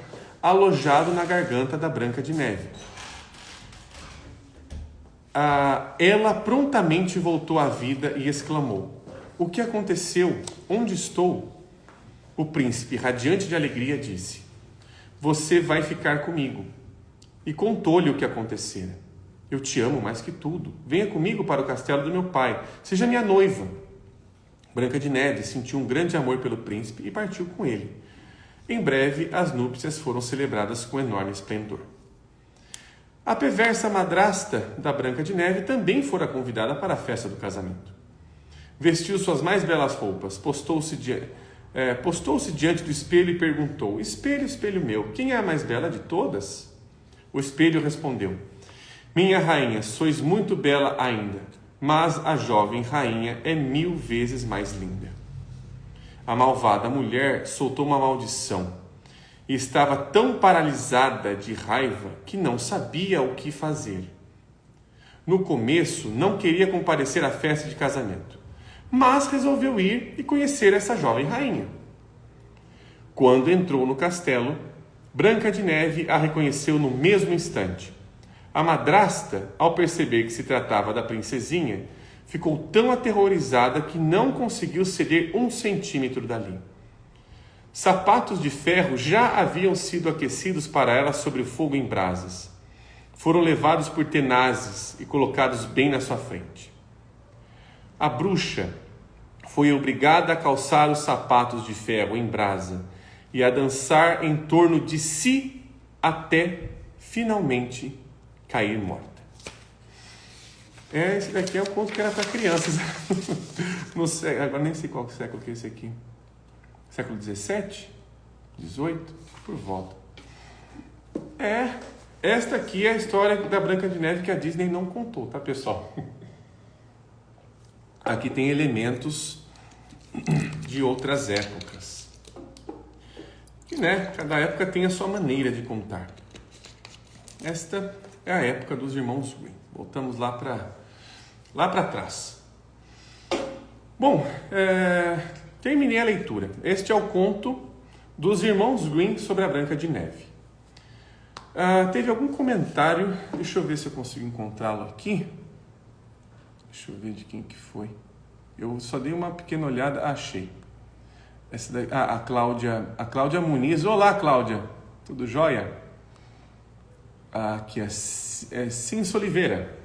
alojado na garganta da Branca de Neve. Ela prontamente voltou à vida e exclamou: O que aconteceu? Onde estou? O príncipe, radiante de alegria, disse: Você vai ficar comigo. E contou-lhe o que acontecera. Eu te amo mais que tudo. Venha comigo para o castelo do meu pai. Seja minha noiva. Branca de Neve sentiu um grande amor pelo príncipe e partiu com ele. Em breve, as núpcias foram celebradas com enorme esplendor. A perversa madrasta da Branca de Neve também fora convidada para a festa do casamento. Vestiu suas mais belas roupas, postou-se diante do espelho e perguntou: Espelho, espelho meu, quem é a mais bela de todas? O espelho respondeu: Minha rainha, sois muito bela ainda, mas a jovem rainha é 1000 vezes mais linda. A malvada mulher soltou uma maldição e estava tão paralisada de raiva que não sabia o que fazer. No começo, não queria comparecer à festa de casamento, mas resolveu ir e conhecer essa jovem rainha. Quando entrou no castelo, Branca de Neve a reconheceu no mesmo instante. A madrasta, ao perceber que se tratava da princesinha, ficou tão aterrorizada que não conseguiu ceder 1 centímetro dali. Sapatos de ferro já haviam sido aquecidos para ela sobre o fogo em brasas. Foram levados por tenazes e colocados bem na sua frente. A bruxa foi obrigada a calçar os sapatos de ferro em brasa e a dançar em torno de si até finalmente cair morta. Esse daqui é o conto que era para crianças. Agora nem sei qual século que é esse aqui. Século 17? 18? Por volta. Esta aqui é a história da Branca de Neve que a Disney não contou, tá, pessoal? Aqui tem elementos de outras épocas. E, cada época tem a sua maneira de contar. Esta é a época dos irmãos Grimm. Voltamos lá para trás. Bom, terminei a leitura. Este é o conto dos irmãos Grimm sobre a Branca de Neve. Teve algum comentário? Deixa eu ver se eu consigo encontrá-lo aqui. Deixa eu ver de quem que foi. Eu só dei uma pequena olhada. Achei. Essa daí, a Cláudia Muniz. Olá, Cláudia. Tudo jóia? Aqui é Cinso Oliveira.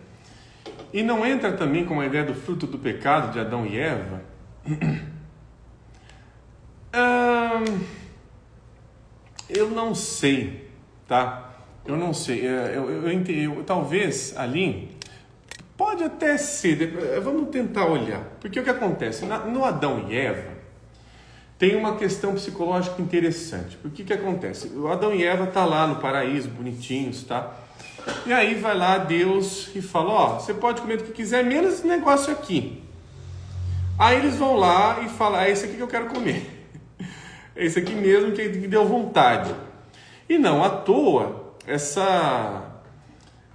E não entra também com a ideia do fruto do pecado de Adão e Eva? Eu não sei, tá? Eu não sei. Eu talvez ali, Pode até ser, vamos tentar olhar. Porque o que acontece? No Adão e Eva, tem uma questão psicológica interessante. Porque o que acontece? O Adão e Eva tá lá no paraíso, bonitinhos, tá? E aí vai lá Deus e fala, ó, você pode comer o que quiser, menos esse negócio aqui. Aí eles vão lá e falam, é esse aqui que eu quero comer. É esse aqui mesmo que deu vontade. E não à toa, essa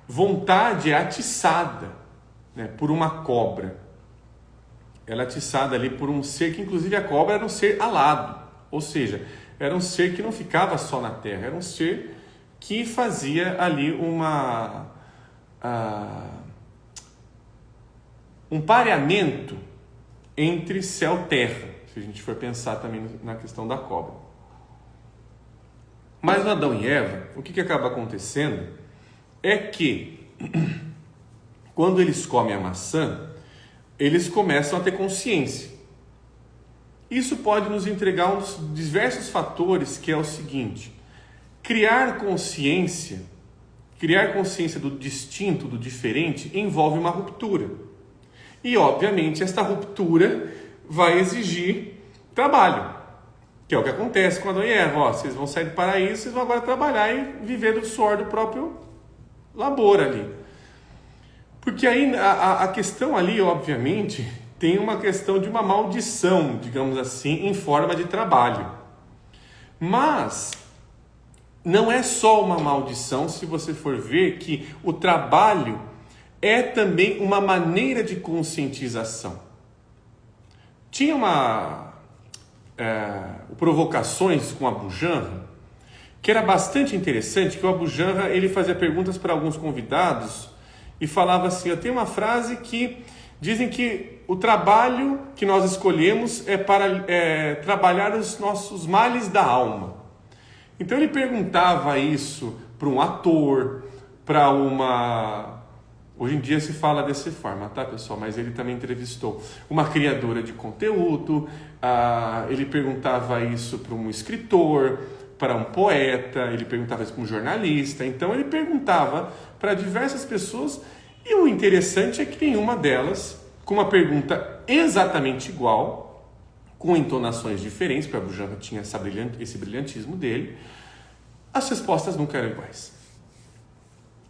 vontade é atiçada, né, por uma cobra. Ela é atiçada ali por um ser que, inclusive, a cobra era um ser alado. Ou seja, era um ser que não ficava só na terra, era um ser que fazia ali um pareamento entre céu e terra, se a gente for pensar também na questão da cobra. Mas no Adão e Eva, o que acaba acontecendo é que, quando eles comem a maçã, eles começam a ter consciência. Isso pode nos entregar um dos diversos fatores, que é o seguinte: criar consciência do distinto, do diferente, envolve uma ruptura. E, obviamente, esta ruptura vai exigir trabalho, que é o que acontece com Adão e Eva. Ó, vocês vão sair do paraíso, vocês vão agora trabalhar e viver do suor do próprio labor ali. Porque aí a questão ali, obviamente, tem uma questão de uma maldição, digamos assim, em forma de trabalho. Mas não é só uma maldição, se você for ver que o trabalho é também uma maneira de conscientização. Tinha provocações com Abu Janra, que era bastante interessante, que o Abu Janra, ele fazia perguntas para alguns convidados e falava assim, eu tenho uma frase que dizem que o trabalho que nós escolhemos é para trabalhar os nossos males da alma. Então ele perguntava isso para um ator, para uma... Hoje em dia se fala dessa forma, tá, pessoal? Mas ele também entrevistou uma criadora de conteúdo, ele perguntava isso para um escritor, para um poeta, ele perguntava isso para um jornalista. Então ele perguntava para diversas pessoas, e o interessante é que nenhuma delas, com uma pergunta exatamente igual, com entonações diferentes, porque a Abu Janra tinha esse brilhantismo dele, as respostas nunca eram iguais.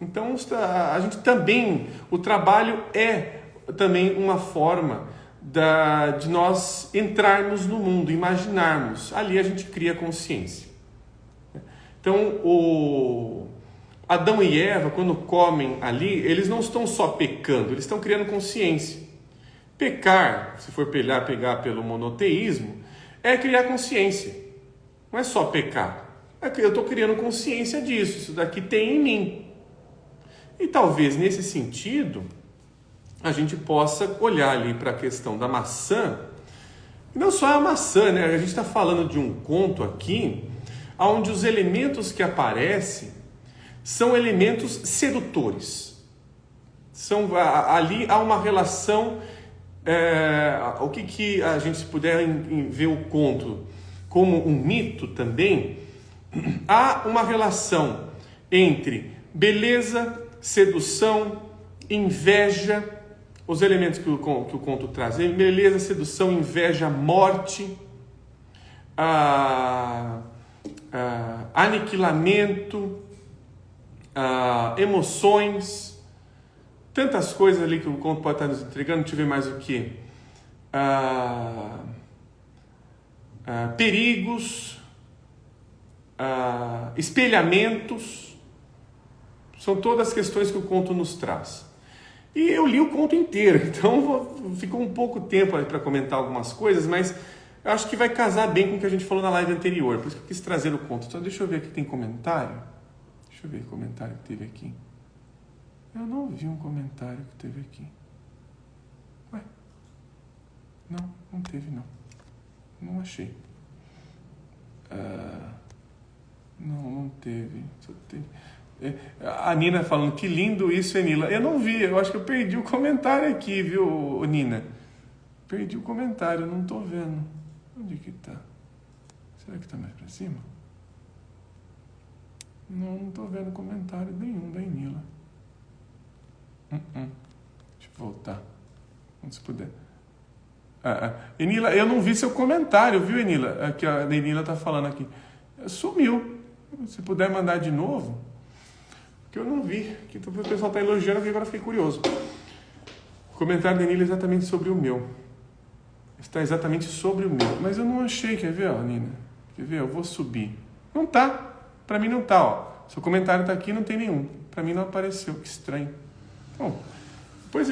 Então, a gente também, o trabalho é também uma forma de nós entrarmos no mundo, imaginarmos. Ali a gente cria consciência. Então, o Adão e Eva, quando comem ali, eles não estão só pecando, eles estão criando consciência. Pecar, se for pegar pelo monoteísmo, é criar consciência. Não é só pecar. Eu estou criando consciência disso, isso daqui tem em mim. E talvez nesse sentido a gente possa olhar ali para a questão da maçã. Não só a maçã, né? A gente está falando de um conto aqui onde os elementos que aparecem são elementos sedutores. Ali há uma relação, o que a gente, se puder ver o conto como um mito também, há uma relação entre beleza, sedução, inveja, os elementos que o conto traz: beleza, sedução, inveja, morte, aniquilamento, emoções, tantas coisas ali que o conto pode estar nos entregando. Deixa eu ver mais o que. Perigos, espelhamentos. São todas as questões que o conto nos traz. E eu li o conto inteiro, então ficou um pouco tempo para comentar algumas coisas, mas eu acho que vai casar bem com o que a gente falou na live anterior, por isso que eu quis trazer o conto. Então deixa eu ver aqui, tem comentário? Deixa eu ver o comentário que teve aqui. Eu não vi um comentário que teve aqui. Ué? Não teve não. Não achei. Não teve. Só teve. A Nina falando, que lindo isso, Nila. Eu não vi, eu acho que eu perdi o comentário aqui, viu, Nina? Perdi o comentário, não tô vendo. Onde que tá? Será que tá mais pra cima? Não tô vendo comentário nenhum da Nila. Deixa eu voltar. Quando você puder. Enila, eu não vi seu comentário, viu, Enila? Aqui, a Enila está falando aqui. Sumiu. Se puder mandar de novo, que eu não vi. Aqui, o pessoal está elogiando, que agora fiquei curioso. O comentário da Enila é exatamente sobre o meu. Está exatamente sobre o meu. Mas eu não achei, quer ver, ó, Nina? Quer ver? Eu vou subir. Não tá. Para mim não tá, ó. Seu comentário está aqui, não tem nenhum. Para mim não apareceu. Que estranho. Bom, depois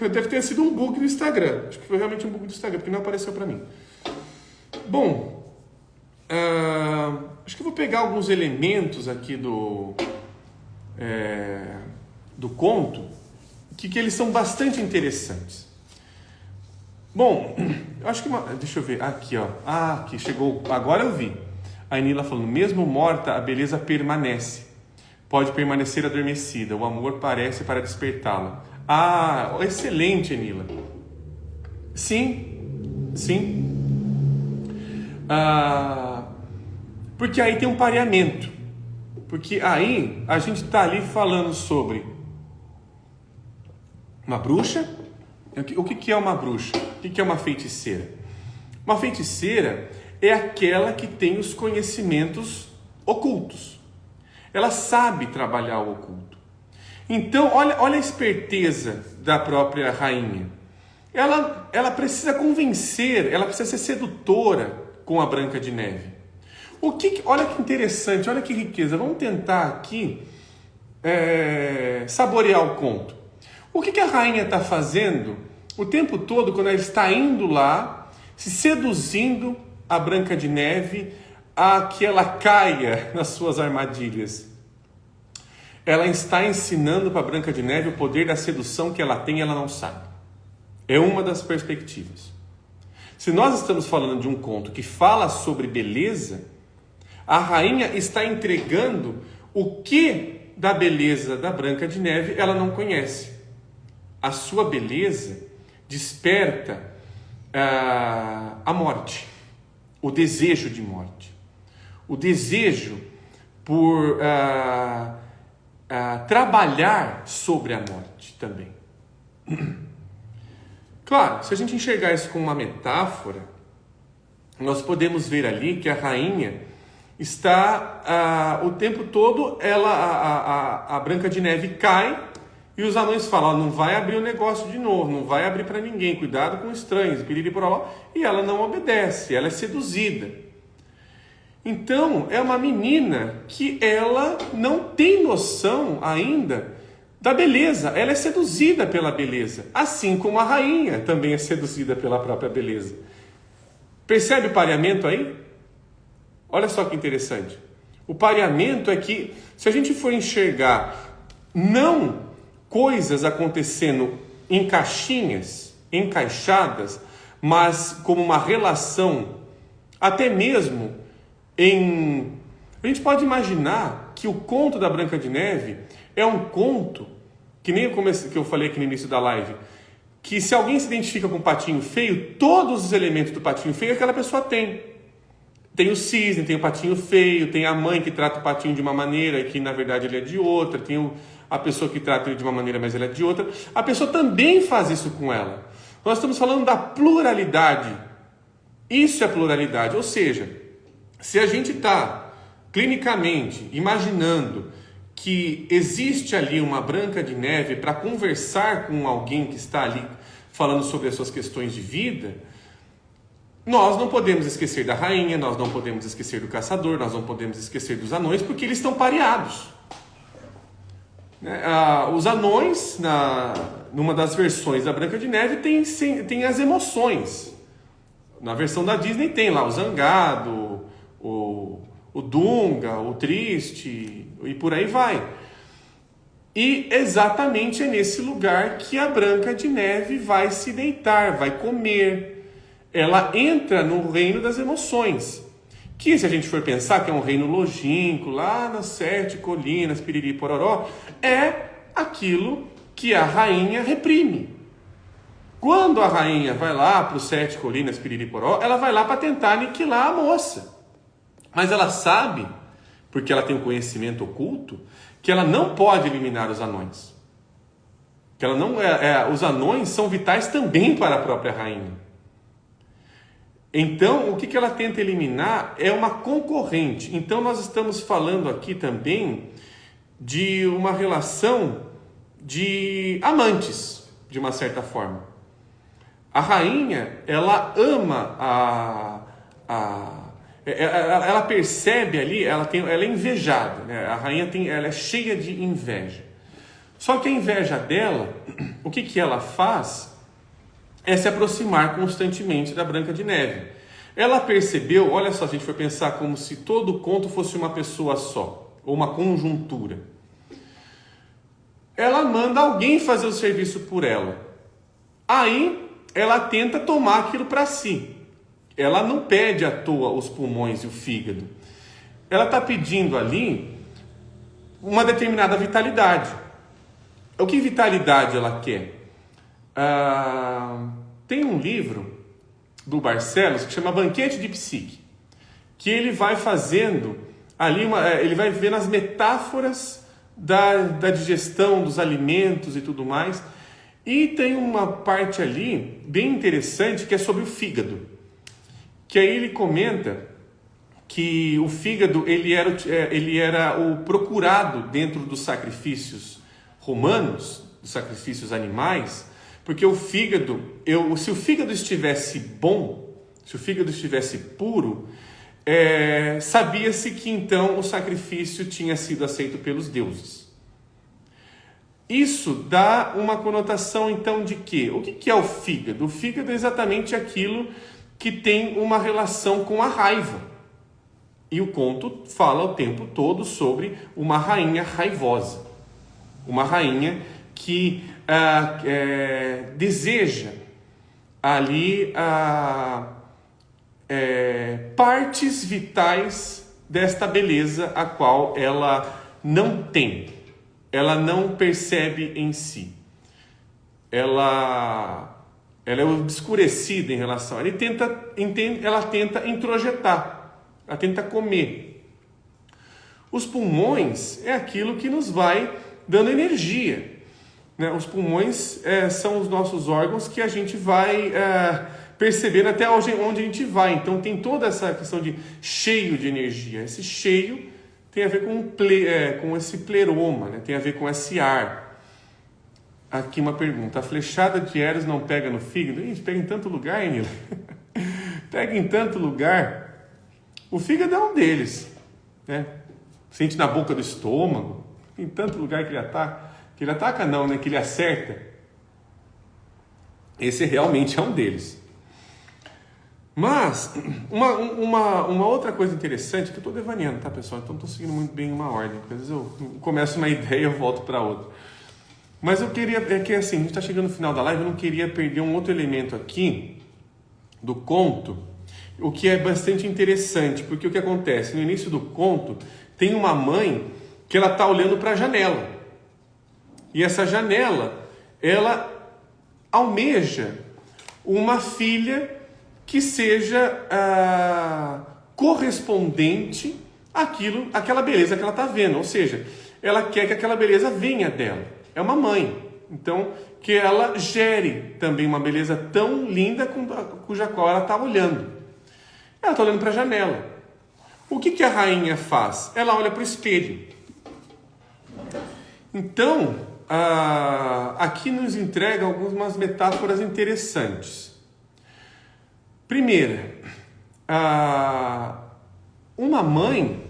deve ter sido um bug do Instagram. Acho que foi realmente um bug do Instagram, porque não apareceu para mim. Bom, acho que eu vou pegar alguns elementos aqui do conto, que eles são bastante interessantes. Bom, eu acho que deixa eu ver, aqui ó, aqui chegou, agora eu vi, a Enila falando, mesmo morta a beleza permanece, pode permanecer adormecida, o amor parece para despertá-la. Excelente, Enila. Sim, porque aí tem um pareamento, porque aí a gente está ali falando sobre uma bruxa. O que é uma bruxa? O que é uma feiticeira? Uma feiticeira é aquela que tem os conhecimentos ocultos. Ela sabe trabalhar o oculto. Então, olha a esperteza da própria rainha. Ela precisa convencer, ela precisa ser sedutora com a Branca de Neve. Olha que interessante, olha que riqueza. Vamos tentar aqui saborear o conto. O que a rainha está fazendo o tempo todo quando ela está indo lá, se seduzindo a Branca de Neve a que ela caia nas suas armadilhas? Ela está ensinando para a Branca de Neve o poder da sedução que ela tem e ela não sabe. É uma das perspectivas. Se nós estamos falando de um conto que fala sobre beleza, a rainha está entregando o que da beleza da Branca de Neve ela não conhece. A sua beleza desperta a morte, o desejo de morte, o desejo por trabalhar sobre a morte também. Claro, se a gente enxergar isso como uma metáfora, nós podemos ver ali que a rainha está o tempo todo, a Branca de Neve cai e os anões falam, não vai abrir o negócio de novo, não vai abrir para ninguém, cuidado com estranhos, e ela não obedece, ela é seduzida. Então, é uma menina que ela não tem noção ainda da beleza, ela é seduzida pela beleza, assim como a rainha também é seduzida pela própria beleza. Percebe o pareamento aí? Olha só que interessante. O pareamento é que, se a gente for enxergar não coisas acontecendo em caixinhas, encaixadas, mas como uma relação, até mesmo a gente pode imaginar que o conto da Branca de Neve é um conto, que nem que eu falei aqui no início da live, que se alguém se identifica com o patinho feio, todos os elementos do patinho feio aquela pessoa tem. Tem o cisne, tem o patinho feio, tem a mãe que trata o patinho de uma maneira que na verdade ele é de outra, tem a pessoa que trata ele de uma maneira, mas ele é de outra. A pessoa também faz isso com ela. Nós estamos falando da pluralidade. Isso é pluralidade. Ou seja, se a gente está clinicamente imaginando que existe ali uma Branca de Neve para conversar com alguém que está ali falando sobre as suas questões de vida, nós não podemos esquecer da rainha, nós não podemos esquecer do caçador, nós não podemos esquecer dos anões, porque eles estão pareados. Os anões, numa das versões da Branca de Neve, tem as emoções. Na versão da Disney tem lá o zangado, o dunga, o triste, e por aí vai. E exatamente é nesse lugar que a Branca de Neve vai se deitar, vai comer. Ela entra no reino das emoções, que se a gente for pensar que é um reino longínquo, lá nas 7 colinas, piriri pororó, é aquilo que a rainha reprime. Quando a rainha vai lá para os 7 colinas, piriri pororó, ela vai lá para tentar aniquilar a moça. Mas ela sabe, porque ela tem um conhecimento oculto, que ela não pode eliminar os anões. Que ela não os anões são vitais também para a própria rainha. Então, o que ela tenta eliminar é uma concorrente. Então, nós estamos falando aqui também de uma relação de amantes, de uma certa forma. A rainha, ela ama ela percebe ali, ela é invejada, né? A rainha ela é cheia de inveja. Só que a inveja dela, o que ela faz é se aproximar constantemente da Branca de Neve. Ela percebeu, olha só, se a gente for pensar como se todo o conto fosse uma pessoa só, ou uma conjuntura. Ela manda alguém fazer o serviço por ela. Aí ela tenta tomar aquilo para si. Ela não pede à toa os pulmões e o fígado. Ela está pedindo ali uma determinada vitalidade. O que vitalidade ela quer? Tem um livro do Barcelos que chama Banquete de Psique, que ele vai fazendo ali, ele vai vendo as metáforas da digestão dos alimentos e tudo mais, e tem uma parte ali bem interessante que é sobre o fígado, que aí ele comenta que o fígado ele era o procurado dentro dos sacrifícios romanos, dos sacrifícios animais, porque o fígado, se o fígado estivesse bom, se o fígado estivesse puro, sabia-se que então o sacrifício tinha sido aceito pelos deuses. Isso dá uma conotação então de quê? O que é o fígado? O fígado é exatamente aquilo que tem uma relação com a raiva. E o conto fala o tempo todo sobre uma rainha raivosa. Uma rainha que deseja ali partes vitais desta beleza a qual ela não tem, ela não percebe em si. Ela é obscurecida em relação. Ela tenta introjetar, ela tenta comer. Os pulmões é aquilo que nos vai dando energia, né? Os pulmões são os nossos órgãos que a gente vai percebendo até onde a gente vai. Então tem toda essa questão de cheio de energia. Esse cheio tem a ver com esse pleroma, né? Tem a ver com esse ar. Aqui uma pergunta: a flechada de Eros não pega no fígado? Gente, pega em tanto lugar, hein, Nila? Pega em tanto lugar. O fígado é um deles, né? Sente na boca do estômago. Tem tanto lugar que ele ataca. Que ele ataca não, né? Que ele acerta. Esse realmente é um deles. Mas, uma outra coisa interessante, que eu estou devaneando, tá, pessoal? Então estou seguindo muito bem uma ordem. Às vezes eu começo uma ideia e eu volto para outra. Mas eu queria, que assim, a gente está chegando no final da live, eu não queria perder um outro elemento aqui do conto, o que é bastante interessante, porque o que acontece? No início do conto, tem uma mãe que ela está olhando para a janela. E essa janela, ela almeja uma filha que seja correspondente àquela beleza que ela está vendo. Ou seja, ela quer que aquela beleza venha dela. É uma mãe. Então, que ela gere também uma beleza tão linda cuja qual ela está olhando. Ela está olhando para a janela. O que a rainha faz? Ela olha para o espelho. Então, aqui nos entrega algumas metáforas interessantes. Primeira, uma mãe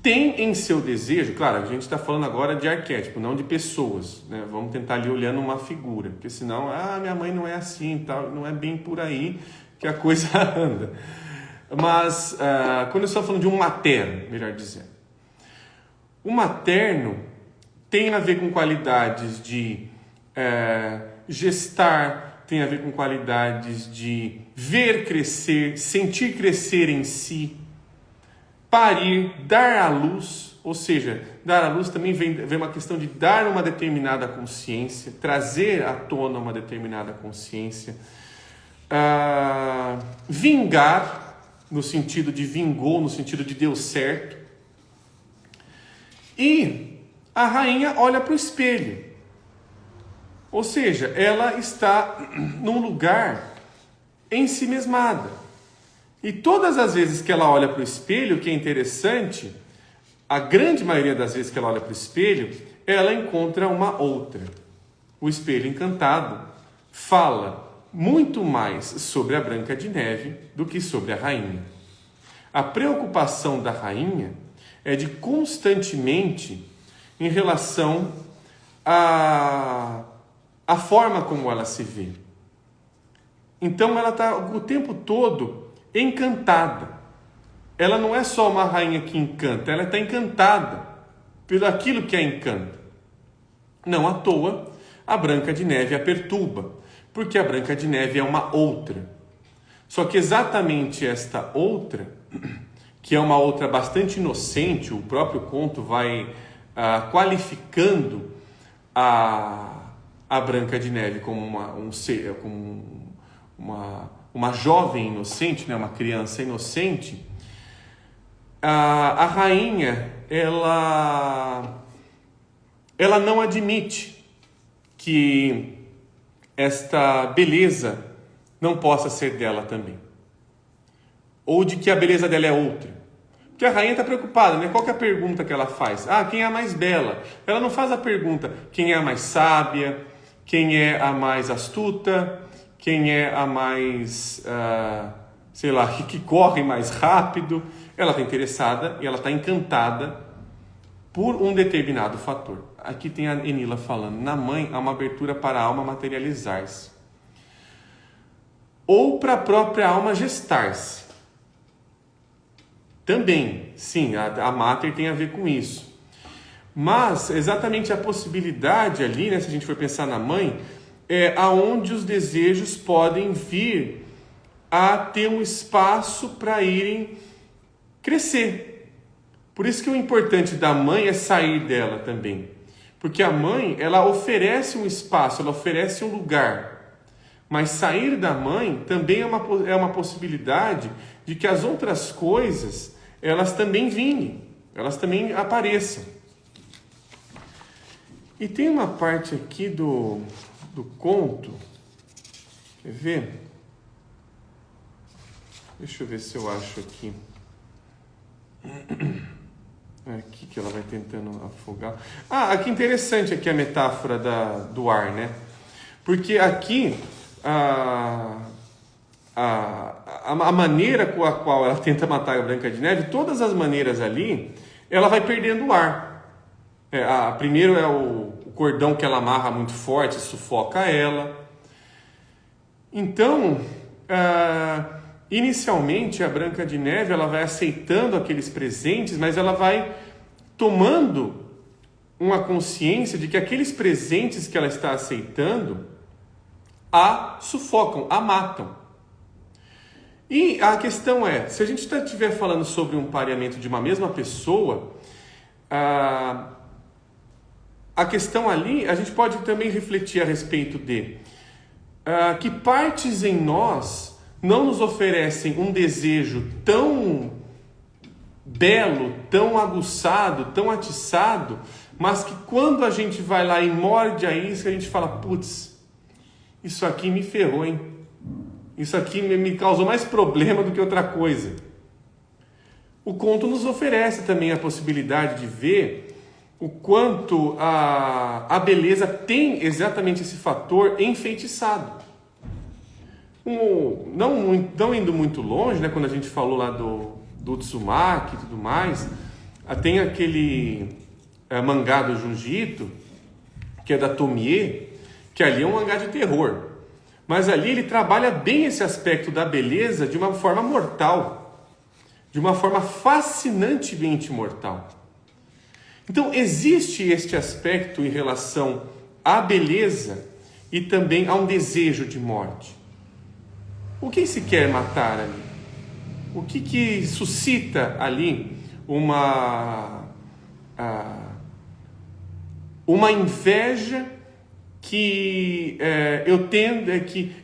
tem em seu desejo, claro, a gente está falando agora de arquétipo, não de pessoas, né? Vamos tentar ali olhando uma figura, porque senão, minha mãe não é assim, tal, não é bem por aí que a coisa anda. Mas, quando eu estou falando de um materno, melhor dizendo, o materno tem a ver com qualidades de gestar, tem a ver com qualidades de ver crescer, sentir crescer em si, parir, dar à luz, ou seja, dar à luz também vem uma questão de dar uma determinada consciência, trazer à tona uma determinada consciência, vingar, no sentido de vingou, no sentido de deu certo, e a rainha olha para o espelho. Ou seja, ela está num lugar ensimesmada. E todas as vezes que ela olha para o espelho, o que é interessante, a grande maioria das vezes que ela olha para o espelho, ela encontra uma outra. O espelho encantado fala muito mais sobre a Branca de Neve do que sobre a rainha. A preocupação da rainha é de constantemente em relação à forma como ela se vê. Então ela está o tempo todo encantada. Ela não é só uma rainha que encanta, ela está encantada pelo aquilo que a encanta. Não à toa, a Branca de Neve a perturba, porque a Branca de Neve é uma outra. Só que exatamente esta outra, que é uma outra bastante inocente, o próprio conto vai qualificando a Branca de Neve como uma jovem inocente, né? Uma criança inocente. A rainha, ela não admite que esta beleza não possa ser dela também. Ou de que a beleza dela é outra. Porque a rainha está preocupada, né? Qual que é a pergunta que ela faz? Quem é a mais bela? Ela não faz a pergunta, quem é a mais sábia? Quem é a mais astuta? Quem é a mais, que corre mais rápido? Ela está interessada e ela está encantada por um determinado fator. Aqui tem a Enila falando, na mãe há uma abertura para a alma materializar-se. Ou para a própria alma gestar-se. Também, sim, a Mater tem a ver com isso. Mas, exatamente a possibilidade ali, né, se a gente for pensar na mãe, é aonde os desejos podem vir a ter um espaço para irem crescer. Por isso que o importante da mãe é sair dela também. Porque a mãe, ela oferece um espaço, ela oferece um lugar. Mas sair da mãe também é uma possibilidade de que as outras coisas, elas também vinguem, elas também apareçam. E tem uma parte aqui do conto, quer ver? Deixa eu ver se eu acho aqui. Aqui que ela vai tentando afogar. Aqui interessante aqui a metáfora do ar, né? Porque aqui a maneira com a qual ela tenta matar a Branca de Neve, todas as maneiras ali, ela vai perdendo o ar. Primeiro é o cordão que ela amarra muito forte, sufoca ela. Então, inicialmente a Branca de Neve ela vai aceitando aqueles presentes, mas ela vai tomando uma consciência de que aqueles presentes que ela está aceitando a sufocam, a matam. E a questão é, se a gente estiver falando sobre um pareamento de uma mesma pessoa, a questão ali, a gente pode também refletir a respeito de que partes em nós não nos oferecem um desejo tão belo, tão aguçado, tão atiçado, mas que quando a gente vai lá e morde a isca, a gente fala, putz, isso aqui me ferrou, hein? Isso aqui me causou mais problema do que outra coisa. O conto nos oferece também a possibilidade de ver o quanto a beleza tem exatamente esse fator enfeitiçado. Não indo muito longe, né, quando a gente falou lá do Uzumaki e tudo mais, tem aquele mangá do Junji Ito, que é da Tomie, que ali é um mangá de terror. Mas ali ele trabalha bem esse aspecto da beleza de uma forma mortal, de uma forma fascinantemente mortal. Então existe este aspecto em relação à beleza e também a um desejo de morte. O que se quer matar ali? O que suscita ali uma inveja que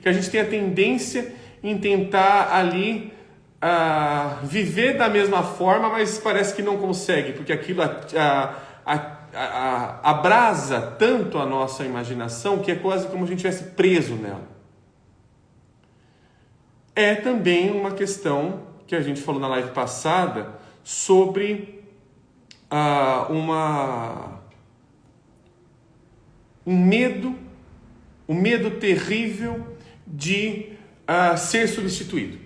que a gente tem a tendência em tentar ali viver da mesma forma, mas parece que não consegue, porque aquilo abrasa tanto a nossa imaginação que é quase como se a gente estivesse preso nela. É também uma questão que a gente falou na live passada sobre um medo terrível de ser substituído.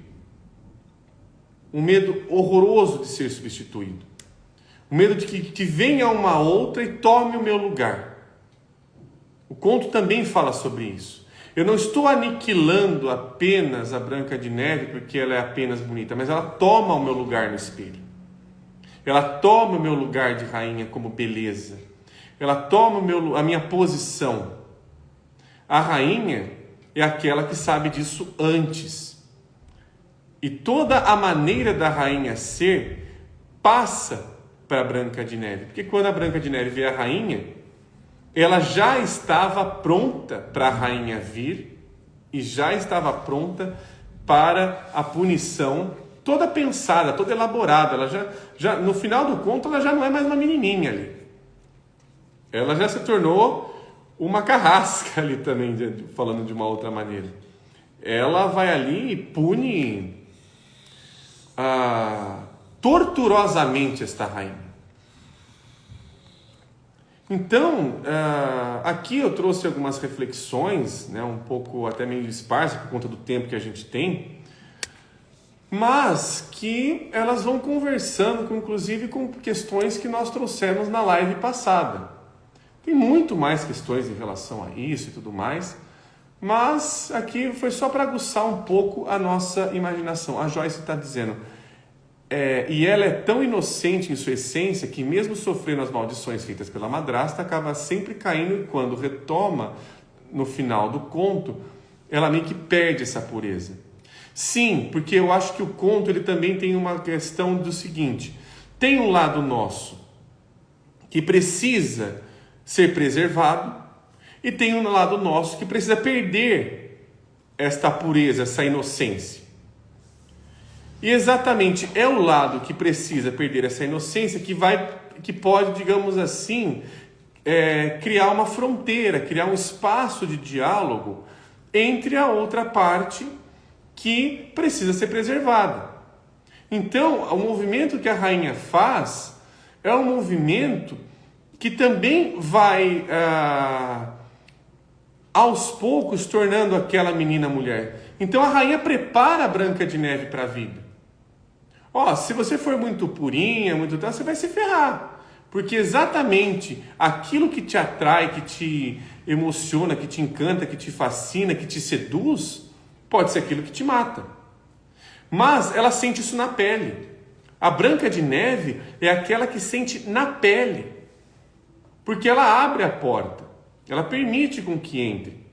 Um medo horroroso de ser substituído. O medo de que venha uma outra e tome o meu lugar. O conto também fala sobre isso. Eu não estou aniquilando apenas a Branca de Neve porque ela é apenas bonita, mas ela toma o meu lugar no espelho. Ela toma o meu lugar de rainha como beleza. Ela toma a minha posição. A rainha é aquela que sabe disso antes. E toda a maneira da rainha ser passa para a Branca de Neve. Porque quando a Branca de Neve vê a rainha, ela já estava pronta para a rainha vir e já estava pronta para a punição toda pensada, toda elaborada. Ela já no final do conto, ela já não é mais uma menininha ali. Ela já se tornou uma carrasca ali também, falando de uma outra maneira. Ela vai ali e pune torturosamente esta rainha. Então, aqui eu trouxe algumas reflexões, né, um pouco até meio esparsas por conta do tempo que a gente tem, mas que elas vão conversando, inclusive, com questões que nós trouxemos na live passada. Tem muito mais questões em relação a isso e tudo mais, mas aqui foi só para aguçar um pouco a nossa imaginação. A Joyce está dizendo... e ela é tão inocente em sua essência que mesmo sofrendo as maldições feitas pela madrasta, acaba sempre caindo e quando retoma no final do conto, ela meio que perde essa pureza. Sim, porque eu acho que o conto ele também tem uma questão do seguinte, tem um lado nosso que precisa ser preservado e tem um lado nosso que precisa perder esta pureza, essa inocência. E exatamente é o lado que precisa perder essa inocência que pode, digamos assim, criar uma fronteira, criar um espaço de diálogo entre a outra parte que precisa ser preservada. Então, o movimento que a rainha faz é um movimento que também vai, aos poucos, tornando aquela menina mulher. Então, a rainha prepara a Branca de Neve para a vida. Se você for muito purinha, você vai se ferrar. Porque exatamente aquilo que te atrai, que te emociona, que te encanta, que te fascina, que te seduz, pode ser aquilo que te mata. Mas ela sente isso na pele. A Branca de Neve é aquela que sente na pele. Porque ela abre a porta. Ela permite com que entre.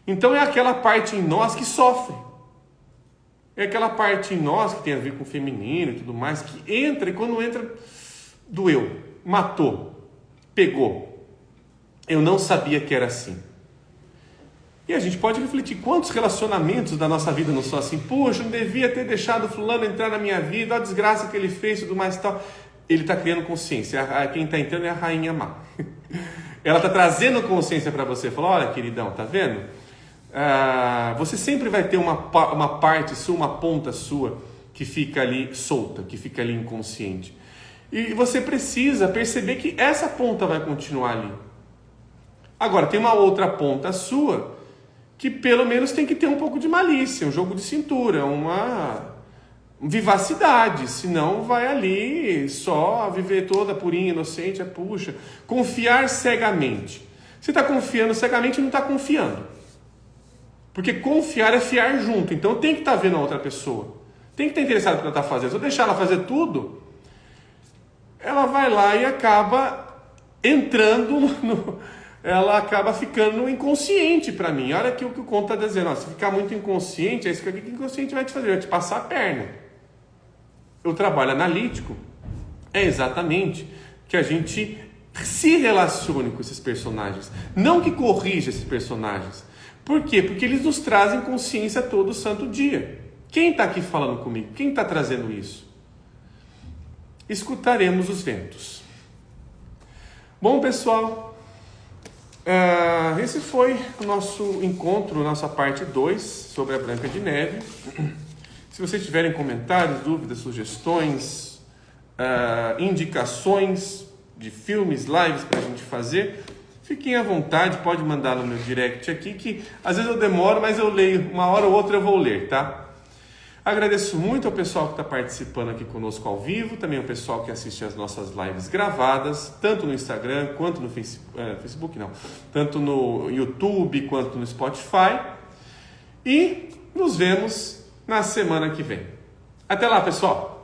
Então é aquela parte em nós que sofre. É aquela parte em nós que tem a ver com o feminino e tudo mais, que entra e quando entra, doeu, matou, pegou. Eu não sabia que era assim. E a gente pode refletir quantos relacionamentos da nossa vida não são assim. Poxa, não devia ter deixado fulano entrar na minha vida, a desgraça que ele fez e tudo mais e tal. Ele está criando consciência. Quem está entrando é a rainha má. Ela está trazendo consciência para você. Fala, olha queridão, tá vendo? Você sempre vai ter uma parte sua, uma ponta sua que fica ali solta, que fica ali inconsciente. E você precisa perceber que essa ponta vai continuar ali. Agora, tem uma outra ponta sua que pelo menos tem que ter um pouco de malícia, um jogo de cintura, uma vivacidade, senão vai ali só viver toda purinha, inocente, puxa. Confiar cegamente. Você está confiando cegamente e não está confiando. Porque confiar é fiar junto. Então tem que estar vendo a outra pessoa. Tem que estar interessado no que ela está fazendo. Se eu deixar ela fazer tudo, ela vai lá e acaba entrando ela acaba ficando inconsciente para mim. Olha aqui o que o conto está dizendo. Se ficar muito inconsciente, é isso que o inconsciente vai te fazer. Vai te passar a perna. O trabalho analítico é exatamente que a gente se relacione com esses personagens. Não que corrija esses personagens. Por quê? Porque eles nos trazem consciência todo santo dia. Quem está aqui falando comigo? Quem está trazendo isso? Escutaremos os ventos. Bom, pessoal, esse foi o nosso encontro, nossa parte 2 sobre a Branca de Neve. Se vocês tiverem comentários, dúvidas, sugestões, indicações de filmes, lives para a gente fazer, fiquem à vontade, pode mandar no meu direct aqui, que às vezes eu demoro, mas eu leio, uma hora ou outra eu vou ler, tá? Agradeço muito ao pessoal que está participando aqui conosco ao vivo, também ao pessoal que assiste as nossas lives gravadas, tanto no Instagram quanto no Facebook, não, tanto no YouTube quanto no Spotify. E nos vemos na semana que vem. Até lá, pessoal!